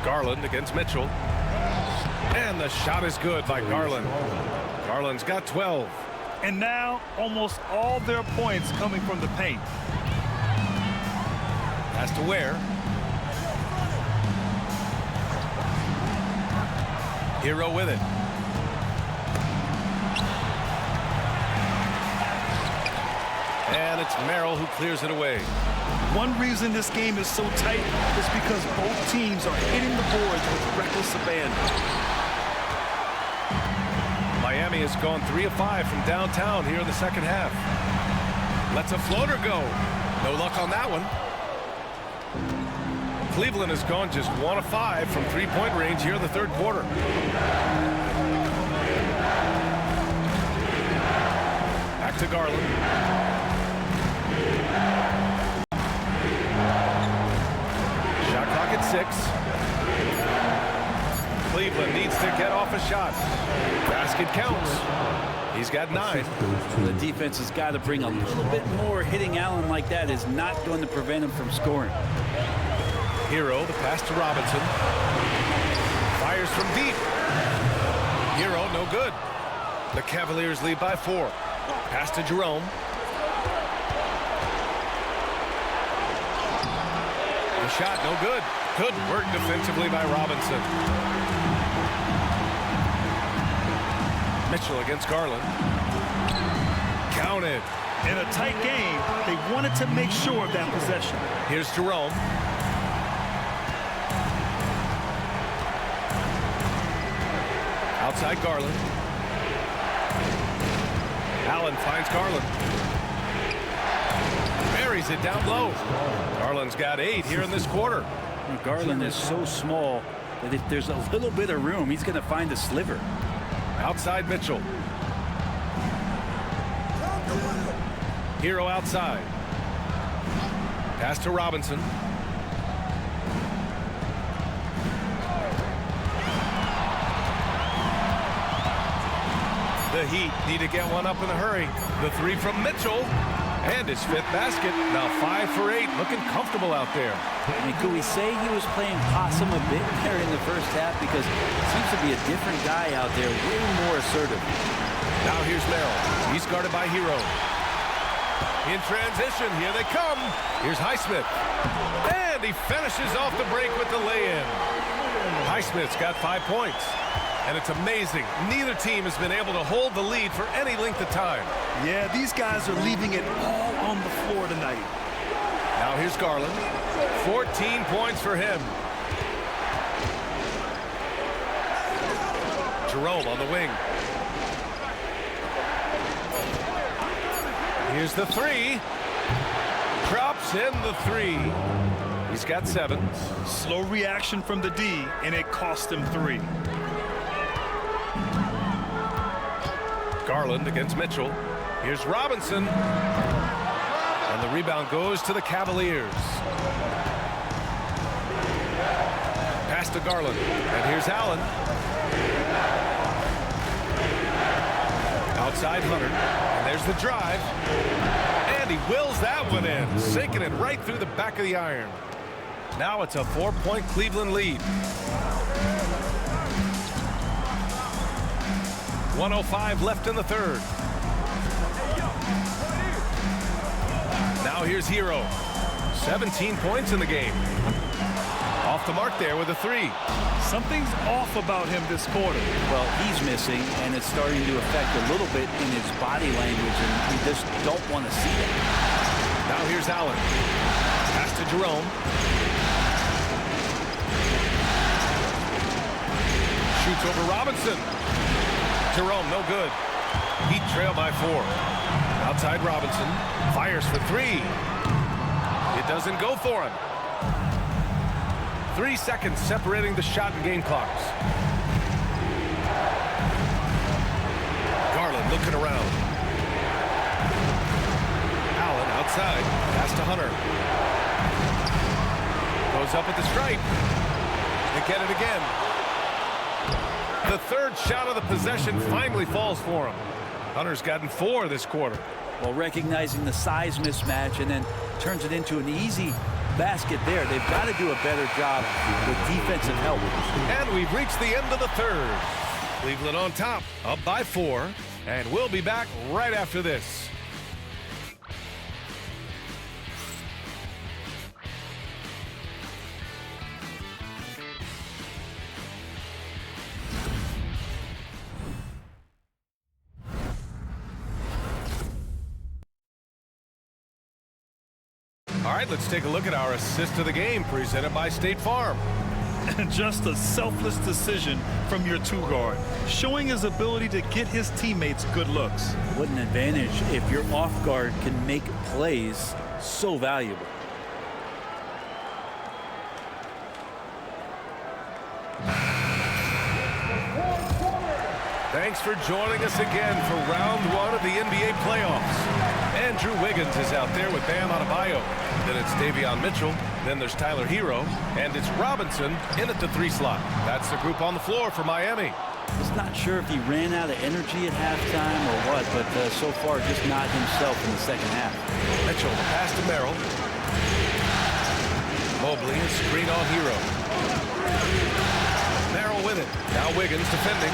Garland against Mitchell. And the shot is good by Garland. Garland's got 12. And now almost all their points coming from the paint. Has to Ware. Hero with it. And it's Merrill who clears it away. One reason this game is so tight is because both teams are hitting the boards with reckless abandon. Miami has gone 3 of 5 from downtown here in the second half. Lets a floater go. No luck on that one. Cleveland has gone just 1 of 5 from three-point range here in the third quarter. Back to Garland. Shot clock at 6. Cleveland needs to get off a shot. Basket counts. He's got 9. The defense has got to bring a little bit more. Hitting Allen like that is not going to prevent him from scoring. Hero, the pass to Robinson. Fires from deep. Hero, no good. The Cavaliers lead by 4. Pass to Jerome. The shot, no good. Good work defensively by Robinson. Mitchell against Garland. Counted. In a tight game, they wanted to make sure of that possession. Here's Jerome. Outside Garland. Allen finds Garland. Buries it down low. Garland's got 8 here in this quarter. Garland is so small that if there's a little bit of room, he's going to find a sliver. Outside Mitchell. Hero outside. Pass to Robinson. The Heat need to get one up in a hurry. The 3 from Mitchell. And his 5th basket. Now 5 for 8. Looking comfortable out there. I mean, could we say he was playing possum a bit there in the first half? Because it seems to be a different guy out there, way more assertive. Now here's Merrill. He's guarded by Hero. In transition, here they come. Here's Highsmith. And he finishes off the break with the lay-in. Highsmith's got 5 points. And it's amazing. Neither team has been able to hold the lead for any length of time. Yeah, these guys are leaving it all on the floor tonight. Now here's Garland. 14 points for him. Jerome on the wing. Here's the 3. Drops in the 3. He's got 7. Slow reaction from the D, and it cost him 3. Garland against Mitchell. Here's Robinson. And the rebound goes to the Cavaliers. Pass to Garland. And here's Allen. Outside Hunter. And there's the drive. And he wills that one in. Sinking it right through the back of the iron. Now it's a 4-point Cleveland lead. 1:05 left in the 3rd. Now here's Hero. 17 points in the game. Off the mark there with a 3. Something's off about him this quarter. Well, he's missing, and it's starting to affect a little bit in his body language, and we just don't want to see that. Now here's Allen. Pass to Jerome. Shoots over Robinson. Jerome, no good. Heat trail by 4. Outside Robinson. Fires for 3. It doesn't go for him. 3 seconds separating the shot and game clocks. Garland looking around. Allen outside. Pass to Hunter. Goes up at the stripe. They get it again. The 3rd shot of the possession finally falls for him. Hunter's gotten 4 this quarter. Well, recognizing the size mismatch and then turns it into an easy basket there. They've got to do a better job with defensive help. And we've reached the end of the 3rd. Cleveland on top, up by 4. And we'll be back right after this. All right, let's take a look at our assist of the game presented by State Farm. Just a selfless decision from your 2 guard, showing his ability to get his teammates good looks. What an advantage if your off guard can make plays so valuable. Thanks for joining us again for round 1 of the NBA playoffs. Andrew Wiggins is out there with Bam Adebayo. Then it's Davion Mitchell. Then there's Tyler Hero. And it's Robinson in at the 3 slot. That's the group on the floor for Miami. Just not sure if he ran out of energy at halftime or what, but so far just not himself in the second half. Mitchell, the pass to Merrill. Mobley, screen on Hero. Merrill with it. Now Wiggins defending.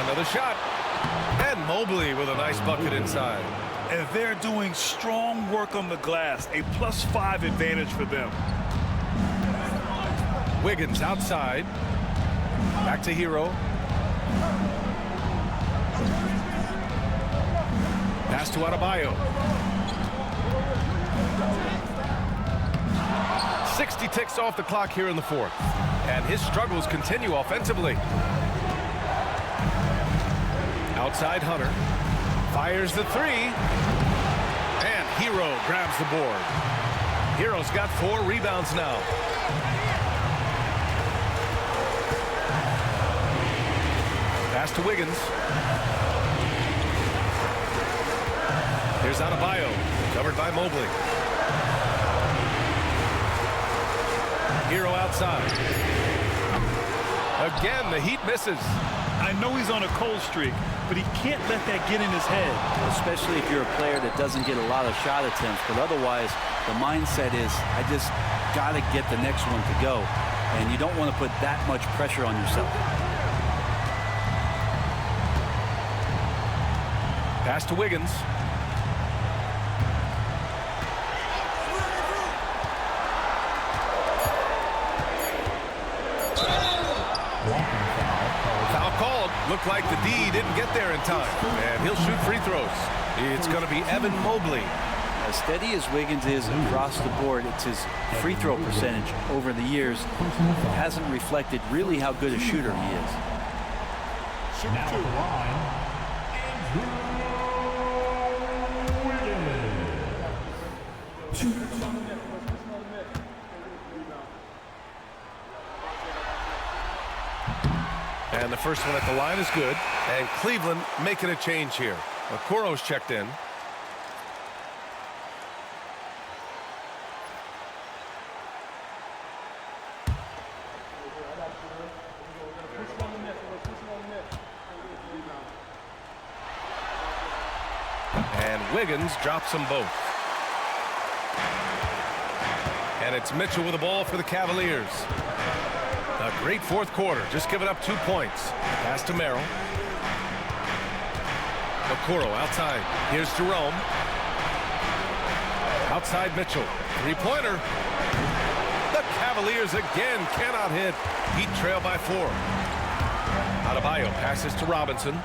Another shot. And Mobley with a nice bucket inside. And they're doing strong work on the glass, a +5 advantage for them. Wiggins outside. Back to Hero. Pass to Adebayo. 60 ticks off the clock here in the fourth. And his struggles continue offensively. Outside Hunter. Fires the three. And Hero grabs the board. Hero's got 4 rebounds now. Pass to Wiggins. Here's Adebayo, covered by Mobley. Hero outside. Again, the Heat misses. I know he's on a cold streak, but he can't let that get in his head. Especially if you're a player that doesn't get a lot of shot attempts, but otherwise the mindset is, I just got to get the next one to go, and you don't want to put that much pressure on yourself. Pass to Wiggins. Foul called. Looked like the D didn't get there in time, and he'll shoot free throws. It's going to be Evan Mobley. As steady as Wiggins is across the board, it's his free throw percentage over the years hasn't reflected really how good a shooter he is. Now at the line, Andrew Wiggins. And the first one at the line is good. And Cleveland making a change here. Okoro's checked in. And Wiggins drops them both. And it's Mitchell with the ball for the Cavaliers. A great fourth quarter, just giving up 2 points. Pass to Merrill. Okoro outside. Here's Jerome. Outside Mitchell. Three-pointer. The Cavaliers again cannot hit. Heat trail by 4. Adebayo passes to Robinson.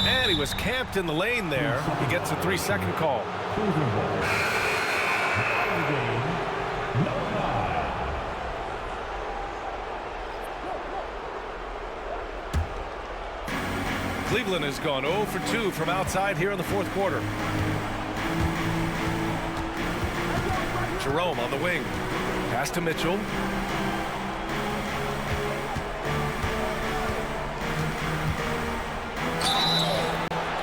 And he was camped in the lane there. He gets a 3-second call. Cleveland has gone 0 for 2 from outside here in the fourth quarter. Jerome on the wing. Pass to Mitchell.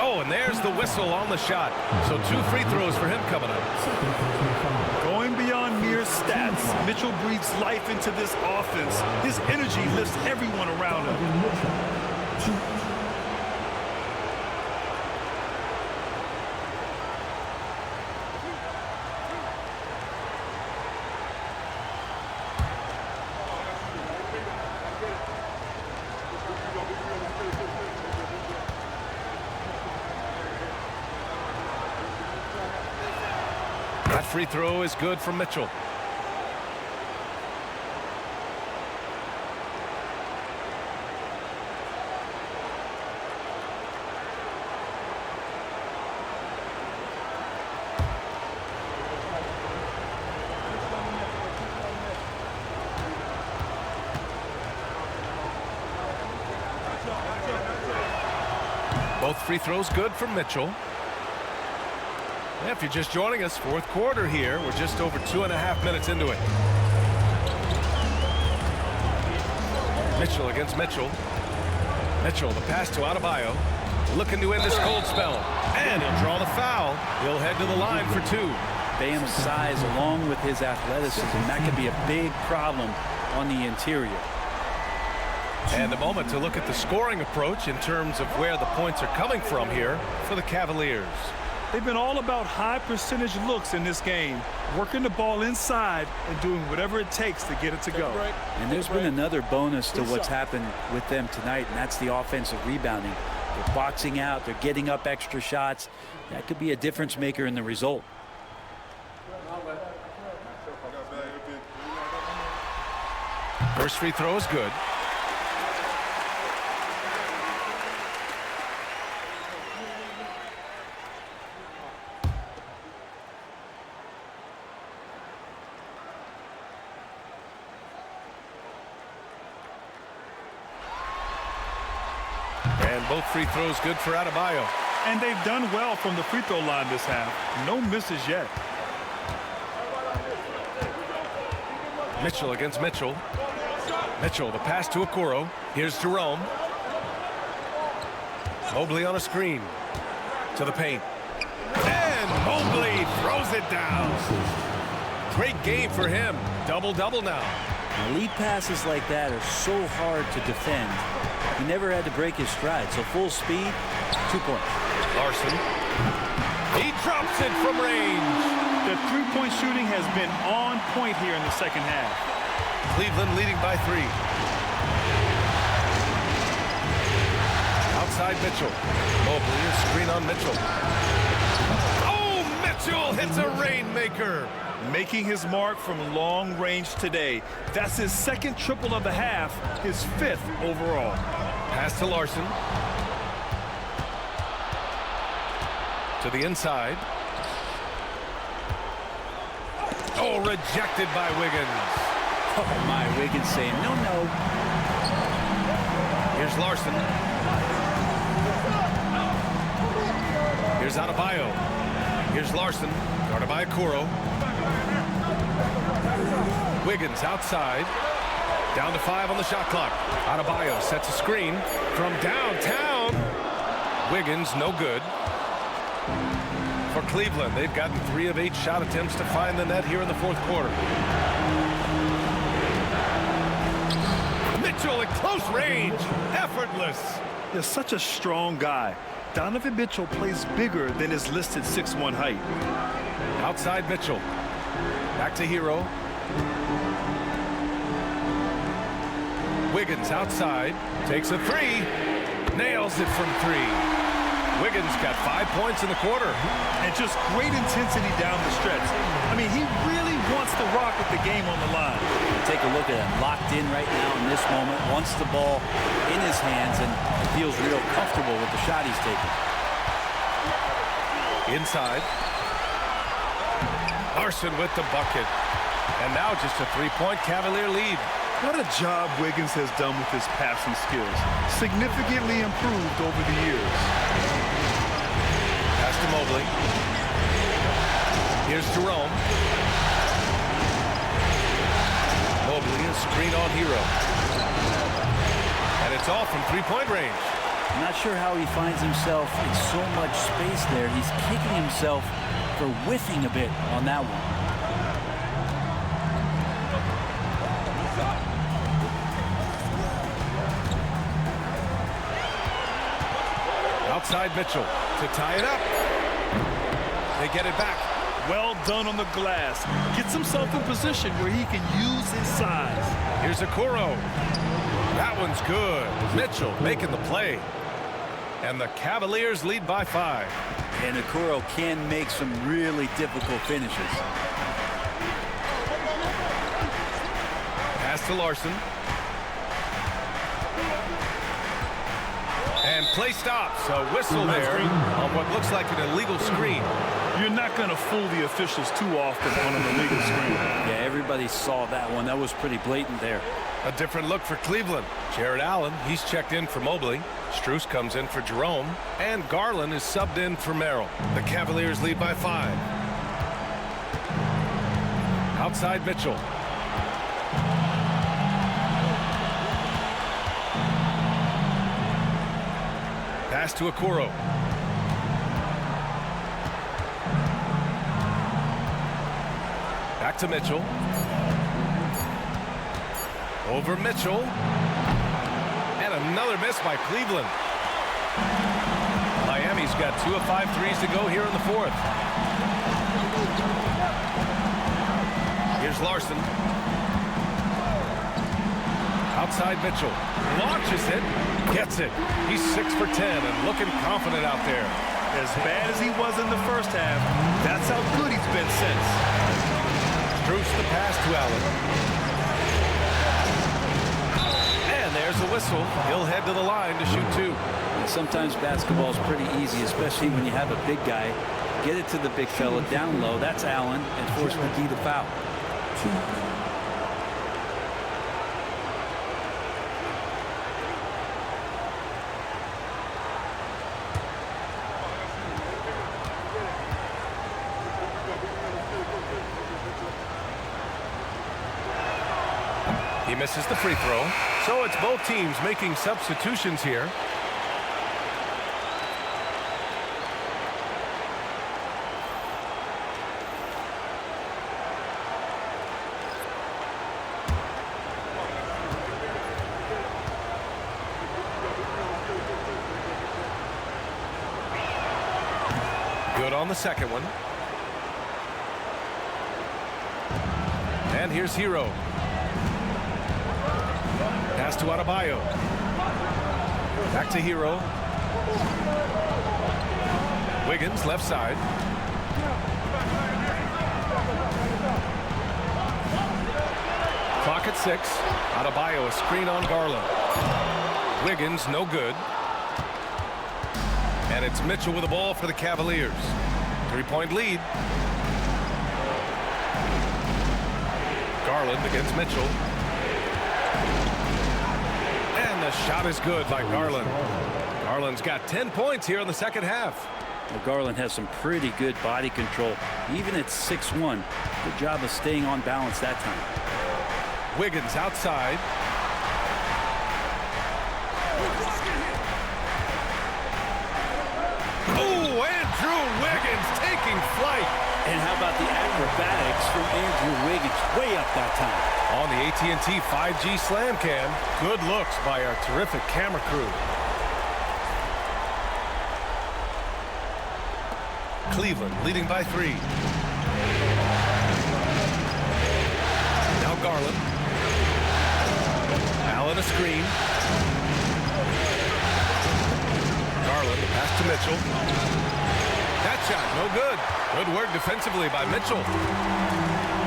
Oh, and there's the whistle on the shot. So 2 free throws for him coming up. Going beyond mere stats, Mitchell breathes life into this offense. His energy lifts everyone around him. That free throw is good from Mitchell. Both free throws good from Mitchell. If you're just joining us, fourth quarter here. We're just over 2.5 minutes into it. Mitchell against Mitchell. Mitchell, the pass to Adebayo. Looking to end this cold spell. And he'll draw the foul. He'll head to the line for 2. Bam's size along with his athleticism, that could be a big problem on the interior. And a moment to look at the scoring approach in terms of where the points are coming from here for the Cavaliers. They've been all about high percentage looks in this game, working the ball inside and doing whatever it takes to get it to go. And there's been another bonus to what's happened with them tonight, and that's the offensive rebounding. They're boxing out, they're getting up extra shots. That could be a difference maker in the result. First free throw is good. And both free throws good for Adebayo. And they've done well from the free throw line this half. No misses yet. Mitchell against Mitchell. Mitchell, the pass to Okoro. Here's Jerome. Mobley on a screen. To the paint. And Mobley throws it down. Great game for him. Double-double now. Lead passes like that are so hard to defend. He never had to break his stride, so full speed, 2 points. Larson. He drops it from range. The three-point shooting has been on point here in the second half. Cleveland leading by 3. Outside Mitchell. Mobley, a screen on Mitchell. Oh, Mitchell hits a rainmaker. Making his mark from long range today. That's his second triple of the half, his 5th overall. Pass to Larson. To the inside. Oh, rejected by Wiggins. Oh, my, Wiggins saying, no, no. Here's Larson. Here's Adebayo. Here's Larson. Guarded by Okoro. Wiggins outside. Down to 5 on the shot clock. Adebayo sets a screen from downtown. Wiggins, no good. For Cleveland, they've gotten 3 of 8 shot attempts to find the net here in the 4th quarter. Mitchell at close range. Effortless. He's such a strong guy. Donovan Mitchell plays bigger than his listed 6'1" height. Outside Mitchell. Back to Hero. Wiggins outside. Takes a 3. Nails it from 3. Wiggins got 5 points in the quarter. And just great intensity down the stretch. I mean, he really wants to rock with the game on the line. Take a look at him, locked in right now in this moment, wants the ball in his hands and feels real comfortable with the shot he's taking. Inside. Larson with the bucket. And now just a 3-point Cavalier lead. What a job Wiggins has done with his passing skills. Significantly improved over the years. Pass to Mobley. Here's Jerome. Mobley, a screen on Hero. And it's off from 3-point range. I'm not sure how he finds himself in so much space there. He's kicking himself for whiffing a bit on that one. Outside Mitchell to tie it up. They get it back. Well done on the glass. Gets himself in position where he can use his size. Here's Okoro. That one's good. Mitchell making the play. And the Cavaliers lead by 5. And Okoro can make some really difficult finishes. Pass to Larson. And play stops. A whistle there on what looks like an illegal screen. You're not going to fool the officials too often on an illegal screen. Yeah, everybody saw that one. That was pretty blatant there. A different look for Cleveland. Jared Allen, he's checked in for Mobley. Strus comes in for Jerome. And Garland is subbed in for Merrill. The Cavaliers lead by 5. Outside Mitchell. Pass to Okoro. Back to Mitchell. Over Mitchell. And another miss by Cleveland. Miami's got 2 of 5 threes to go here in the 4th. Here's Larson. Outside Mitchell. Launches it. Gets it. He's 6 for 10 and looking confident out there. As bad as he was in the first half, that's how good he's been since. Strus the pass to Allen. And there's a whistle. He'll head to the line to shoot 2. And sometimes basketball is pretty easy, especially when you have a big guy. Get it to the big fella down low. That's Allen, and force McGee to foul. He misses the free throw. So it's both teams making substitutions here. Good on the second one. And here's Hero. Pass to Adebayo. Back to Hero. Wiggins left side. Clock at 6. Adebayo, a screen on Garland. Wiggins, no good. And it's Mitchell with the ball for the Cavaliers. 3-point lead. Garland against Mitchell. And the shot is good by Garland. Garland's got 10 points here in the second half. Well, Garland has some pretty good body control, even at 6'1". Good job of staying on balance that time. Wiggins outside. Oh, Andrew Wiggins taking flight. And how about the acrobatics from Andrew Wiggins? Way up that time. On the AT&T 5G Slam Cam. Good looks by our terrific camera crew. Cleveland leading by 3. Now Garland. Allen a screen. Garland pass to Mitchell. That shot no good. Good work defensively by Mitchell.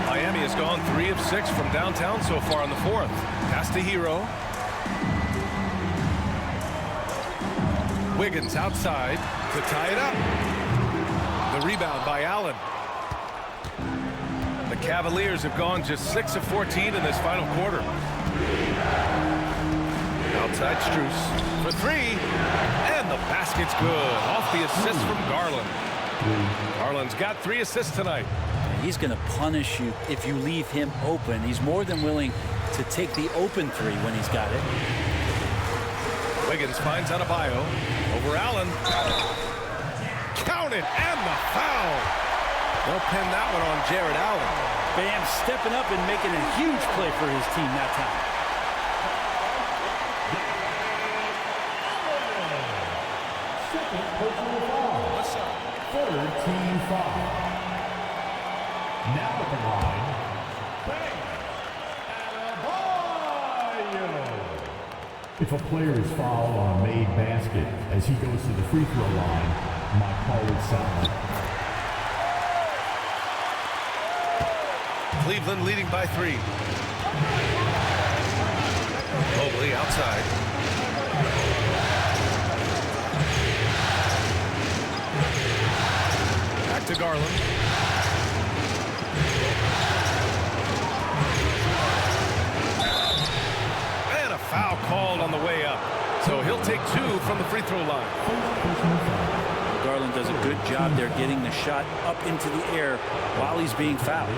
Miami has gone 3 of 6 from downtown so far in the fourth. Pass to Hero. Wiggins outside to tie it up. The rebound by Allen. The Cavaliers have gone just 6 of 14 in this final quarter. Outside Strus for 3. And the basket's good. Off the assist from Garland. Garland's got 3 assists tonight. He's going to punish you if you leave him open. He's more than willing to take the open 3 when he's got it. Wiggins finds Adebayo over Allen. Count it, and the foul. They'll pin that one on Jared Allen. Bam stepping up and making a huge play for his team that time. Second personal foul. Third team foul. Now at the line, Adebayo. If a player is fouled on a made basket as he goes to the free throw line, my call is sound. Cleveland leading by 3. Mobley outside. Back to Garland. And a foul called on the way up. So he'll take 2 from the free throw line. Garland does a good job there getting the shot up into the air while he's being fouled.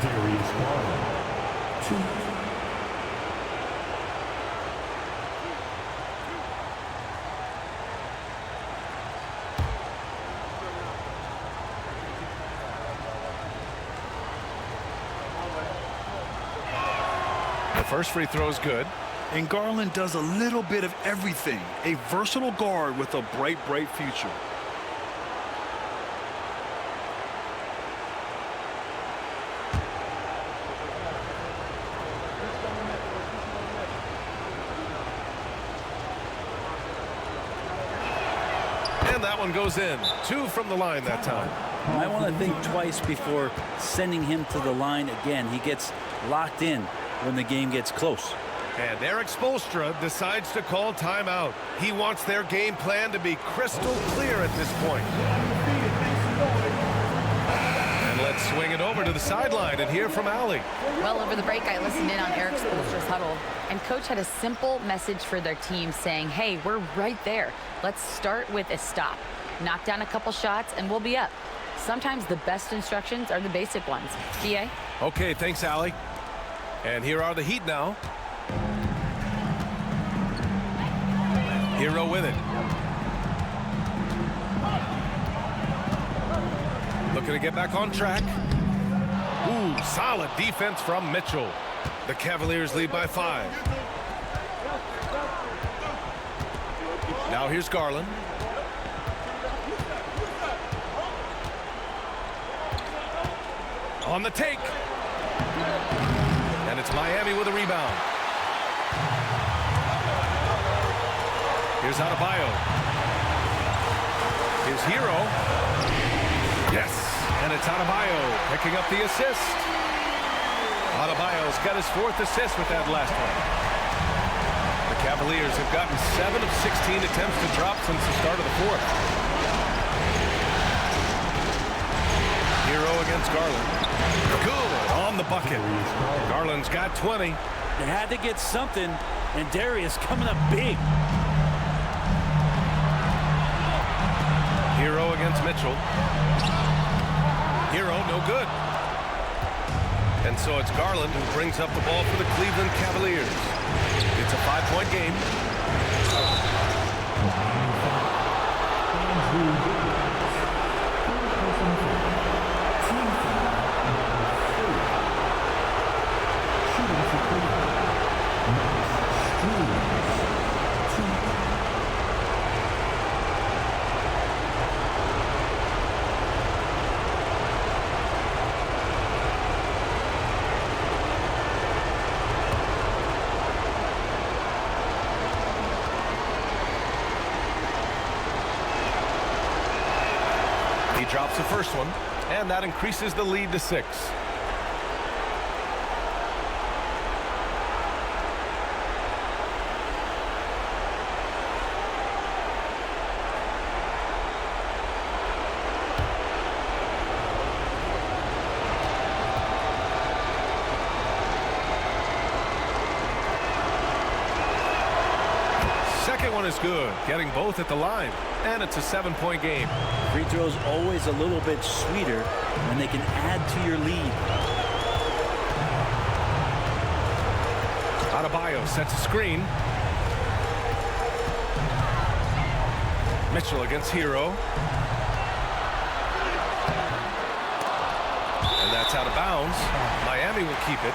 Darius Garland. 2. The first free throw is good. And Garland does a little bit of everything. A versatile guard with a bright, bright future. And that one goes in. 2 from the line that time. You might want to think twice before sending him to the line again. He gets locked in when the game gets close. And Eric Spoelstra decides to call timeout. He wants their game plan to be crystal clear at this point. And let's swing it over to the sideline and hear from Allie. Well, over the break, I listened in on Eric Spoelstra's huddle, and Coach had a simple message for their team saying, hey, we're right there. Let's start with a stop. Knock down a couple shots, and we'll be up. Sometimes the best instructions are the basic ones. DA? Okay, thanks, Allie. And here are the Heat now. Hero with it. Looking to get back on track. Ooh, solid defense from Mitchell. The Cavaliers lead by 5. Now here's Garland. On the take. And it's Miami with a rebound. Here's Adebayo. Here's Hero. Yes, and it's Adebayo picking up the assist. Adebayo's got his 4th assist with that last one. The Cavaliers have gotten 7 of 16 attempts to drop since the start of the 4th. Hero against Garland. Good on the bucket. Garland's got 20. They had to get something, and Darius coming up big. Hero against Mitchell. Hero, no good. And so it's Garland who brings up the ball for the Cleveland Cavaliers. It's a 5-point game. He drops the first one, and that increases the lead to 6. Second one is good, getting both at the line, and it's a 7-point game. Free throws always a little bit sweeter when they can add to your lead. Adebayo sets a screen. Mitchell against Hero. And that's out of bounds. Miami will keep it.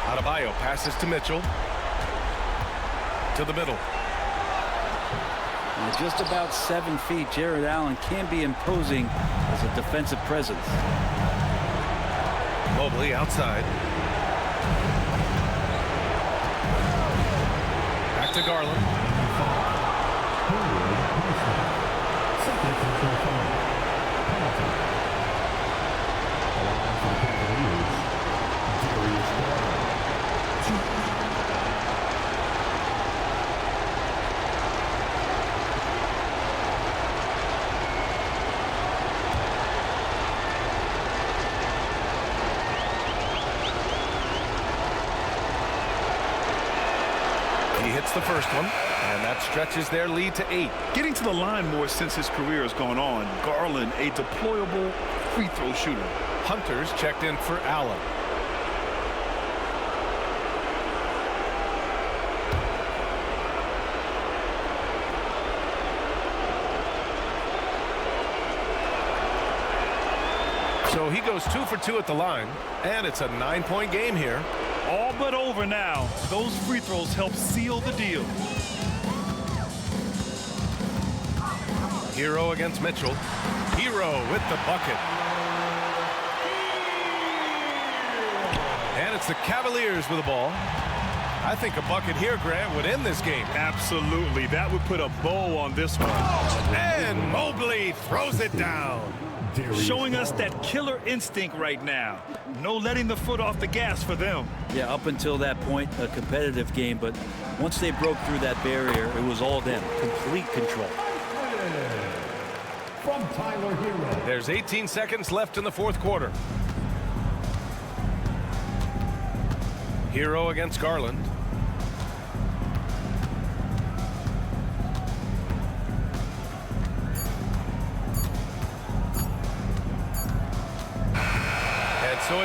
Adebayo passes to Mitchell. To the middle. At just about 7 feet, Jared Allen can be imposing as a defensive presence. Mobley outside. Back to Garland. He hits the first one, and that stretches their lead to 8. Getting to the line more since his career has gone on. Garland, a deployable free throw shooter. Hunter's checked in for Allen. So he goes 2 for 2 at the line, and it's a 9-point game here. All but over now. Those free throws help seal the deal. Hero against Mitchell. Hero with the bucket. And it's the Cavaliers with the ball. I think a bucket here, Grant, would end this game. Absolutely. That would put a bow on this one. And Mobley throws it down. Showing us that killer instinct right now. No letting the foot off the gas for them. Yeah, up until that point, a competitive game, but once they broke through that barrier, it was all them. Complete control. From Tyler Hero. There's 18 seconds left in the 4th quarter. Hero against Garland.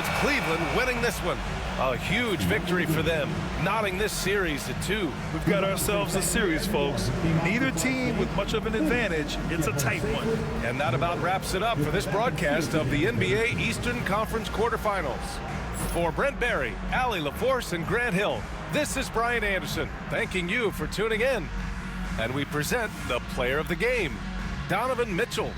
it's Cleveland winning this one. A huge victory for them, knotting this series to 2. We've got ourselves a series, folks. Neither team with much of an advantage. It's a tight one. And that about wraps it up for this broadcast of the NBA Eastern Conference quarterfinals. For Brent Barry, Allie LaForce, and Grant Hill, this is Brian Anderson, thanking you for tuning in. And we present the player of the game, Donovan Mitchell.